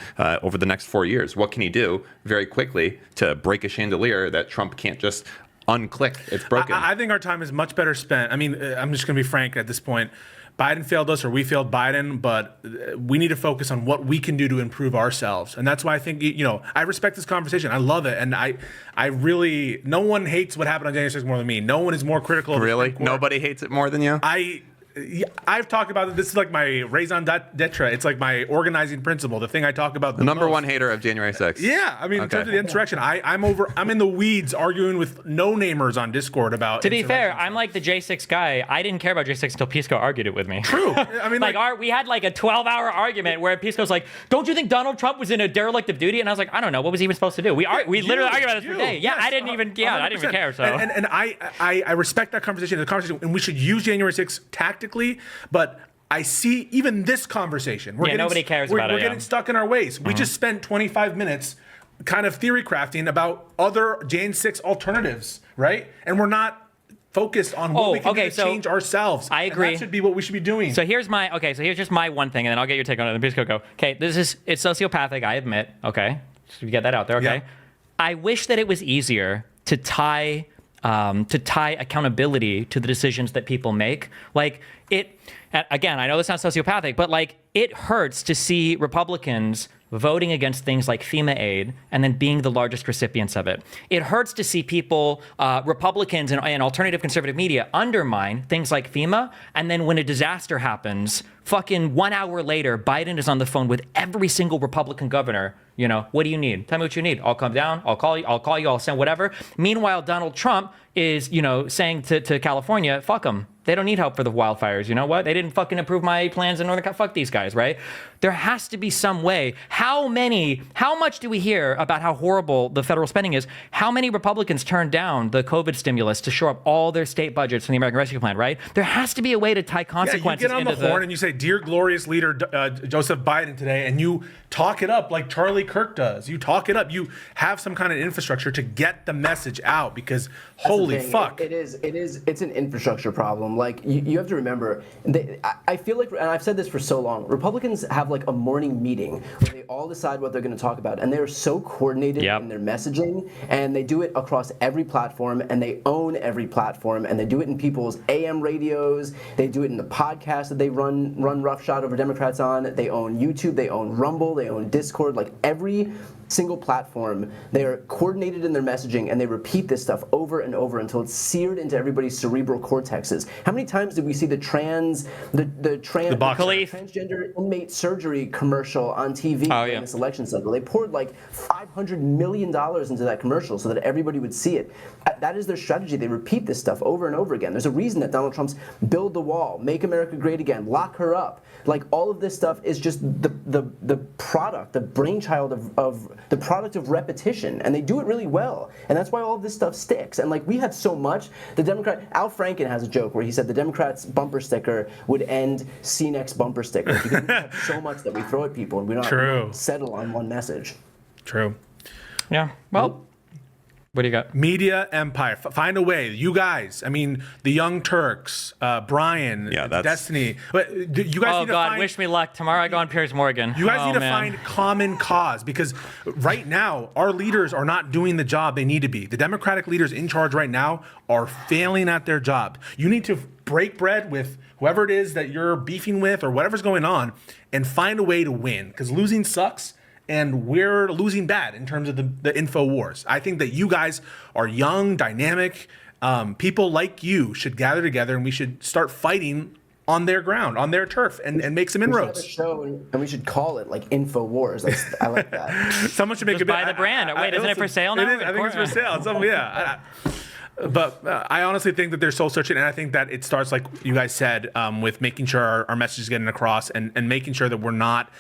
over the next 4 years? What can he do very quickly to break a chandelier that Trump can't just unclick? It's broken. I think our time is much better spent. I mean, I'm just going to be frank at this point. Biden failed us, or we failed Biden, but we need to focus on what we can do to improve ourselves. And that's why I think, I respect this conversation. I love it. And I really, no one hates what happened on January 6th more than me. No one is more critical of the Really? Supreme Court. Nobody hates it more than you? I've talked about it. This is like my raison d'etre. It's like my organizing principle. The thing I talk about the number most. one hater of January 6th. Yeah, I mean, in terms of the insurrection, I'm in the weeds arguing with no-namers on Discord about. To be fair, I'm like the J6 guy. I didn't care about J6 until Pisco argued it with me. True. I mean, we had like a 12-hour argument where Pisco's like, "Don't you think Donald Trump was in a derelict of duty?" And I was like, "I don't know. What was he even supposed to do?" We literally argued about this for days. Yeah, yes, I didn't even care. So and I respect that conversation. And we should use January 6th tactically, but I see even this conversation. Nobody cares about it. We're getting stuck in our ways. We just spent 25 minutes kind of theory crafting about other Jan 6 alternatives, right? And we're not focused on what we can do to change ourselves. I agree. And that should be what we should be doing. So here's just my one thing, and then I'll get your take on it. And Pisco go, okay, it's sociopathic, I admit. Okay, so we get that out there. Okay, Yeah. I wish that it was easier to tie accountability to the decisions that people make. Like it, again, I know this sounds sociopathic, but like it hurts to see Republicans voting against things like FEMA aid and then being the largest recipients of it. It hurts to see people, Republicans and alternative conservative media undermine things like FEMA, and then when a disaster happens, fucking 1 hour later, Biden is on the phone with every single Republican governor. What do you need? Tell me what you need. I'll come down. I'll call you. I'll send whatever. Meanwhile, Donald Trump is, saying to California, fuck them. They don't need help for the wildfires. You know what? They didn't fucking approve my plans in Northern California. Fuck these guys, right? There has to be some way. How much do we hear about how horrible the federal spending is? How many Republicans turned down the COVID stimulus to shore up all their state budgets from the American Rescue Plan, right? There has to be a way to tie consequences you get on the horn and you say, "Dear glorious leader Joseph Biden," today, and you talk it up like Charlie Kirk does. You talk it up. You have some kind of infrastructure to get the message out, because holy fuck. It's an infrastructure problem. Like, you have to remember, I feel like, and I've said this for so long, Republicans have like a morning meeting where they all decide what they're going to talk about, and they're so coordinated in their messaging, and they do it across every platform, and they own every platform, and they do it in people's AM radios, they do it in the podcast that they run roughshod over Democrats on, they own YouTube, they own Rumble, they own Discord, like every single platform. They are coordinated in their messaging, and they repeat this stuff over and over until it's seared into everybody's cerebral cortexes. How many times did we see the transgender inmate surgery commercial on TV in this election cycle? They poured like $500 million into that commercial so that everybody would see it. That is their strategy. They repeat this stuff over and over again. There's a reason that Donald Trump's build the wall, make America great again, lock her up. Like, all of this stuff is just the product, the brainchild of the product of repetition, and they do it really well, and that's why all of this stuff sticks. And like, we have so much. Al Franken has a joke where he said the Democrats' bumper sticker would end CNEX bumper sticker, because we have so much that we throw at people, and we don't settle on one message. True. Yeah. Well. What do you got? Media empire. Find a way. You guys. I mean, the Young Turks, Brian, Destiny. You guys need to find, wish me luck. Tomorrow I go on Piers Morgan. You guys need to find common cause, because right now our leaders are not doing the job they need to be. The Democratic leaders in charge right now are failing at their job. You need to break bread with whoever it is that you're beefing with or whatever's going on, and find a way to win, because losing sucks. And we're losing bad in terms of the info wars. I think that you guys are young, dynamic. People like you should gather together, and we should start fighting on their ground, on their turf, and make some inroads. We should have a show, and we should call it like Info Wars. I like that. Someone should make a buy the brand. Wait, isn't it for sale now? It is. I think it's for sale. But I honestly think that they're soul searching, and I think that it starts, like you guys said, with making sure our message is getting across, and making sure that we're not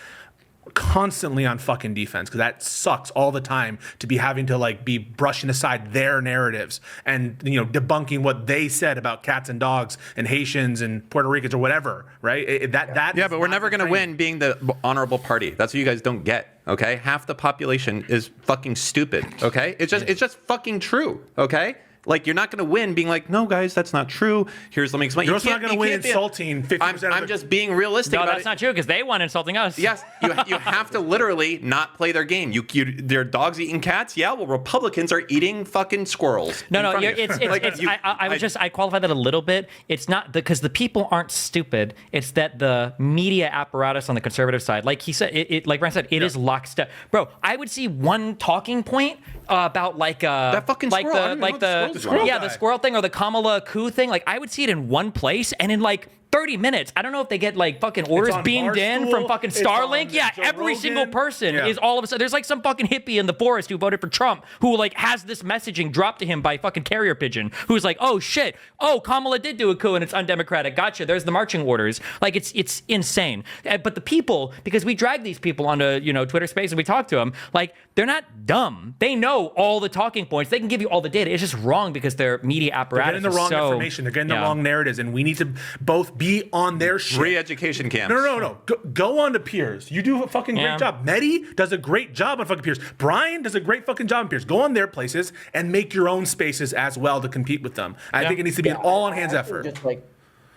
constantly on fucking defense, because that sucks all the time to be having to like be brushing aside their narratives and debunking what they said about cats and dogs and Haitians and Puerto Ricans or whatever, right? But we're never going to win being the honorable party. That's what you guys don't get. Okay, half the population is fucking stupid. Okay, it's just fucking true. Okay. Like, you're not going to win being like, no, guys, that's not true. Let me explain. You're also not going to win insulting 50%. I'm just being realistic about it. No, that's not true, because they won insulting us. Yes, you have to literally not play their game. Their dogs eating cats. Yeah, well, Republicans are eating fucking squirrels. No, I qualify that a little bit. It's not because the people aren't stupid. It's that the media apparatus on the conservative side, like he said, like Brian said, it is lockstep. Bro, I would see one talking point about that fucking squirrel. The squirrel thing or the Kamala coup thing. Like, I would see it in one place, and in like 30 minutes. I don't know if they get like fucking orders beamed in from fucking Starlink. Yeah, every single person is all of a sudden. There's like some fucking hippie in the forest who voted for Trump who like has this messaging dropped to him by fucking carrier pigeon, who's like, oh shit, oh, Kamala did do a coup and it's undemocratic. Gotcha. There's the marching orders. Like, it's insane. But the people, because we drag these people onto Twitter Space and we talk to them, like, they're not dumb. They know all the talking points. They can give you all the data. It's just wrong because their media apparatus. They're getting the wrong information. They're getting the wrong narratives, and we need to both be on their shit. Re-education camps. No. Go on to Piers. You do a fucking great job. Mehdi does a great job on fucking Piers. Brian does a great fucking job on Piers. Go on their places and make your own spaces as well to compete with them. I think it needs to be an all-on-hands effort. Just like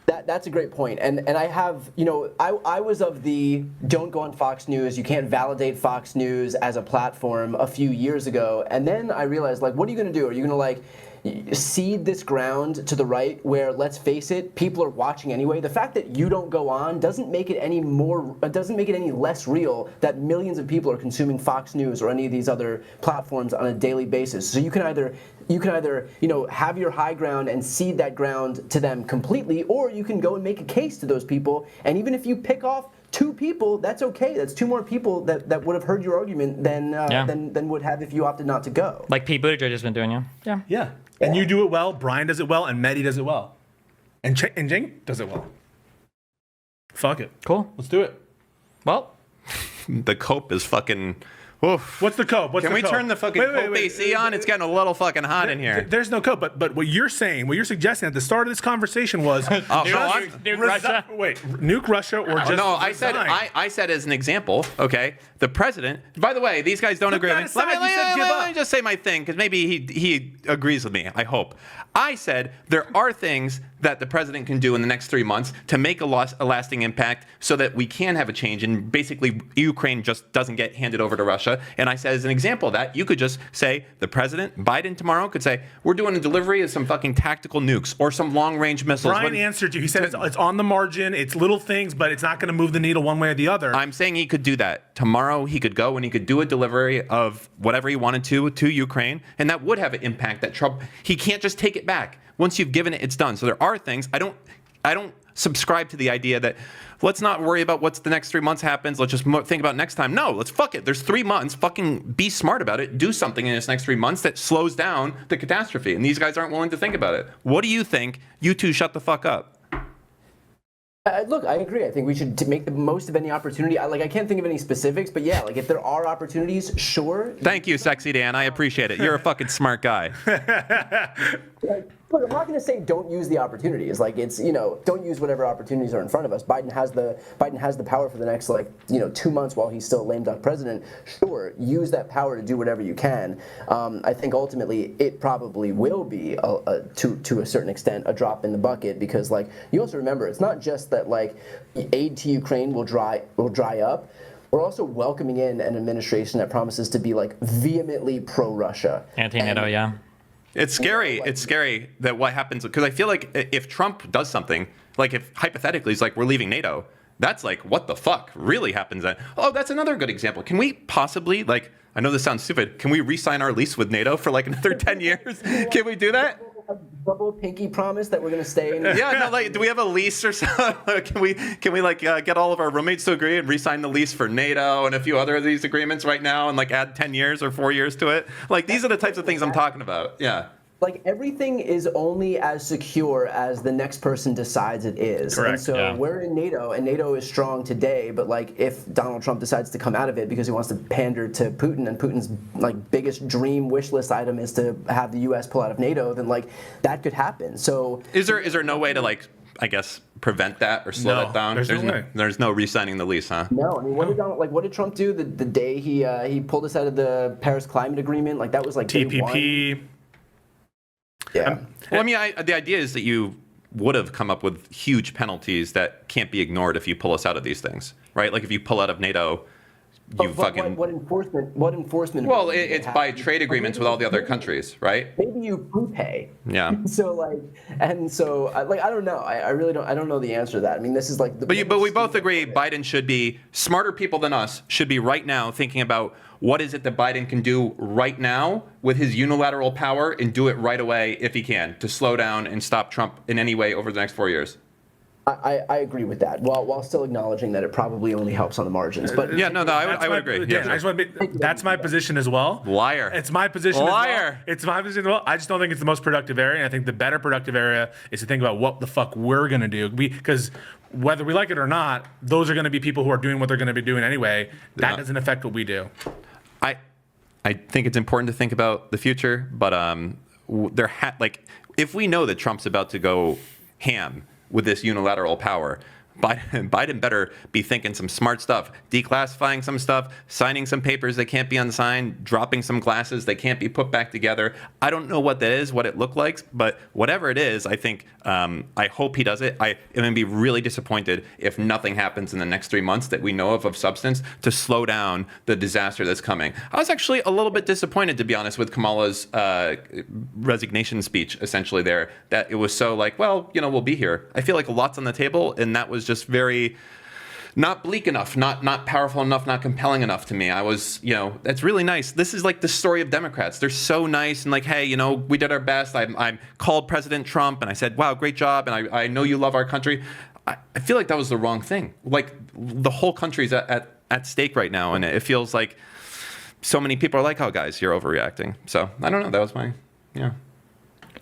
that's a great point. And I have, I was of the don't go on Fox News, you can't validate Fox News as a platform a few years ago. And then I realized, like, what are you going to do? Are you going to seed this ground to the right where, let's face it, people are watching anyway? The fact that you don't go on doesn't make it any less real that millions of people are consuming Fox News or any of these other platforms on a daily basis. So you can either have your high ground and cede that ground to them completely, or you can go and make a case to those people. And even if you pick off 2 people, that's okay. That's 2 more people that would have heard your argument than would have if you opted not to go. Like Pete Buttigieg has been doing, Yeah. And you do it well, Brian does it well, and Mehdi does it well. And Jing does it well. Fuck it. Cool. Let's do it. Well, the cope is fucking. Oof. What's the cope? Can we turn the fucking cope AC on? It's getting a little fucking hot in here. There's no cope, but what you're saying, what you're suggesting at the start of this conversation was Nuke Russia. Wait, nuke Russia or just no? I said as an example. Okay, the president. By the way, these guys don't agree with me. Let me just say my thing because maybe he agrees with me. I hope. I said there are things that the president can do in the next 3 months to make a lasting impact so that we can have a change and basically Ukraine just doesn't get handed over to Russia. And I said as an example of that, you could just say the president, Biden tomorrow could say, we're doing a delivery of some fucking tactical nukes or some long-range missiles. Brian answered you. He said it's on the margin, it's little things, but it's not going to move the needle one way or the other. I'm saying he could do that. Tomorrow he could go and he could do a delivery of whatever he wanted to Ukraine, and that would have an impact that Trump, he can't just take it back. Once you've given it, it's done. So there are things. I don't subscribe to the idea that let's not worry about what's the next 3 months happens. Let's just think about next time. No, let's fuck it. There's 3 months. Fucking be smart about it. Do something in this next 3 months that slows down the catastrophe. And these guys aren't willing to think about it. What do you think? You two shut the fuck up. Look, I agree. I think we should make the most of any opportunity. I can't think of any specifics, but yeah, if there are opportunities, sure. Thank you, Sexy Dan. I appreciate it. You're a fucking smart guy. Look, I'm not going to say don't use the opportunities. Don't use whatever opportunities are in front of us. Biden has the power for the next 2 months while he's still a lame duck president. Sure, use that power to do whatever you can. I think ultimately it probably will be to a certain extent a drop in the bucket because you also remember it's not just that aid to Ukraine will dry up. We're also welcoming in an administration that promises to be vehemently pro-Russia. Anti-NATO, yeah. It's scary. It's scary that what happens because I feel like if Trump does something, if hypothetically he's we're leaving NATO, that's what the fuck really happens then? Oh, that's another good example. Can we possibly I know this sounds stupid. Can we re-sign our lease with NATO for another 10 years? Can we do that? A double pinky promise that we're going to stay in. Yeah, no, do we have a lease or something? Can we get all of our roommates to agree and re-sign the lease for NATO and a few other of these agreements right now and add 10 years or 4 years to it? These are the types of things I'm talking about. Yeah. Everything is only as secure as the next person decides it is. Correct. And so we're in NATO, and NATO is strong today. But if Donald Trump decides to come out of it because he wants to pander to Putin, and Putin's biggest dream wish list item is to have the U.S. pull out of NATO, then that could happen. So is there no way to I guess prevent that or slow that down? There's no re-signing the lease, huh? No, I mean, what did Trump do the day he pulled us out of the Paris Climate Agreement? That was TPP. Yeah. Well, I mean, the idea is that you would have come up with huge penalties that can't be ignored if you pull us out of these things, right? If you pull out of NATO, what enforcement? Well, it's by trade agreements with all the other countries, right? Maybe you prepay. Yeah. So I don't know. I really don't. I don't know the answer to that. I mean, this is But we both agree Biden should be smarter people than us. Should be right now thinking about what is it that Biden can do right now with his unilateral power and do it right away if he can to slow down and stop Trump in any way over the next 4 years. I agree with that, while still acknowledging that it probably only helps on the margins. But yeah, I would agree. Dan, I just want to that's my position as well. Liar. It's my position as well. It's my position as well. I just don't think it's the most productive area. And I think the better productive area is to think about what the fuck we're going to do. Because whether we like it or not, those are going to be people who are doing what they're going to be doing anyway. That doesn't affect what we do. I think it's important to think about the future, but if we know that Trump's about to go ham with this unilateral power, Biden better be thinking some smart stuff, declassifying some stuff, signing some papers that can't be unsigned, dropping some glasses that can't be put back together. I don't know what that is, what it looked like, but whatever it is, I think, I hope he does it. I am going to be really disappointed if nothing happens in the next 3 months that we know of substance to slow down the disaster that's coming. I was actually a little bit disappointed, to be honest, with Kamala's resignation speech, essentially there, that it was so we'll be here. I feel like a lot's on the table, and that was just very not bleak enough, not powerful enough, not compelling enough to me. I was, that's really nice. This is the story of Democrats. They're so nice and hey, we did our best. I called President Trump and I said, wow, great job. And I know you love our country. I feel like that was the wrong thing. The whole country's at stake right now. And it feels like so many people are oh, guys, you're overreacting. So I don't know. That was my,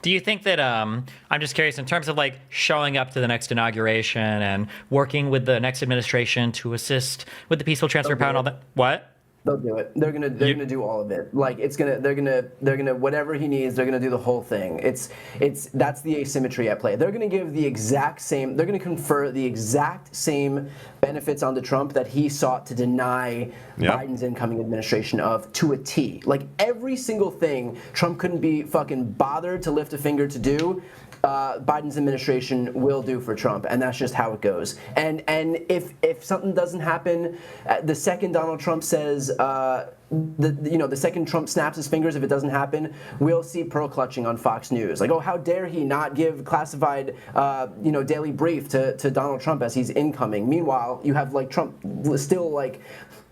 Do you think that I'm just curious in terms of like showing up to the next inauguration and working with the next administration to assist with the peaceful transfer of power and all that? What? They'll do it. They're gonna do all of it. Like they're gonna whatever he needs. They're gonna do the whole thing. That's the asymmetry at play. They're gonna give the exact same. They're gonna confer the exact same benefits onto Trump that he sought to deny Biden's incoming administration of to a T. Like every single thing Trump couldn't be fucking bothered to lift a finger to do. Biden's administration will do for Trump, and that's just how it goes. And if something doesn't happen, the second Donald Trump says, the second Trump snaps his fingers, if it doesn't happen, we'll see pearl clutching on Fox News. Like, oh, how dare he not give classified, daily brief to Donald Trump as he's incoming. Meanwhile, you have like Trump still like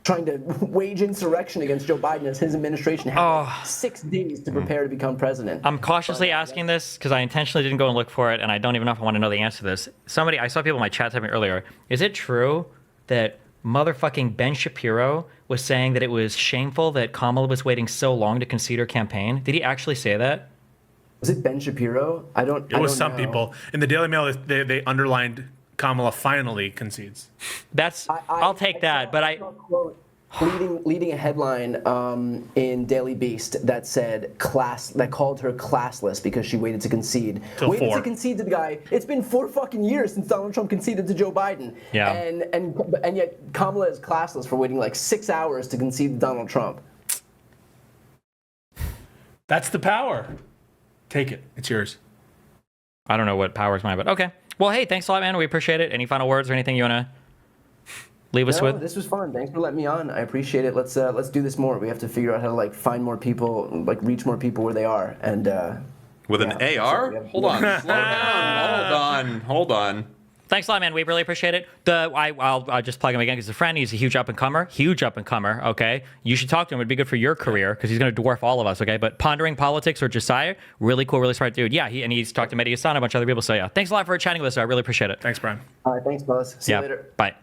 trying to wage insurrection against Joe Biden as his administration had 6 days to prepare to become president. I'm cautiously asking this because I intentionally didn't go and look for it, and I don't even know if I want to know the answer to this. I saw people in my chat typing earlier. Is it true that motherfucking Ben Shapiro was saying that it was shameful that Kamala was waiting so long to concede her campaign? Did he actually say that? Was it Ben Shapiro? It was some people. In the Daily Mail, they underlined Kamala finally concedes. I'll take that, but leading a headline in Daily Beast that said that called her classless because she waited to concede. To concede to the guy. It's been 4 fucking years since Donald Trump conceded to Joe Biden. Yeah. And yet Kamala is classless for waiting like 6 hours to concede to Donald Trump. That's the power. Take it. It's yours. I don't know what power is mine, but okay. Well, hey, thanks a lot, man. We appreciate it. Any final words or anything you want to leave us with? This was fun. Thanks for letting me on. I appreciate it. Let's do this more. We have to figure out how to like find more people, like reach more people where they are. And with an AR? Hold on. Slow down. Hold on. Thanks a lot, man. We really appreciate it. I'll just plug him again because he's a friend. He's a huge up and comer. Okay, you should talk to him. It'd be good for your career because he's going to dwarf all of us. Okay, but Pondering Politics or Josiah, really cool, really smart dude. Yeah, he's talked to Mehdi Hassan, a bunch of other people. So yeah, thanks a lot for chatting with us. I really appreciate it. Thanks, Brian. All right, thanks, fellas. See you later. Bye.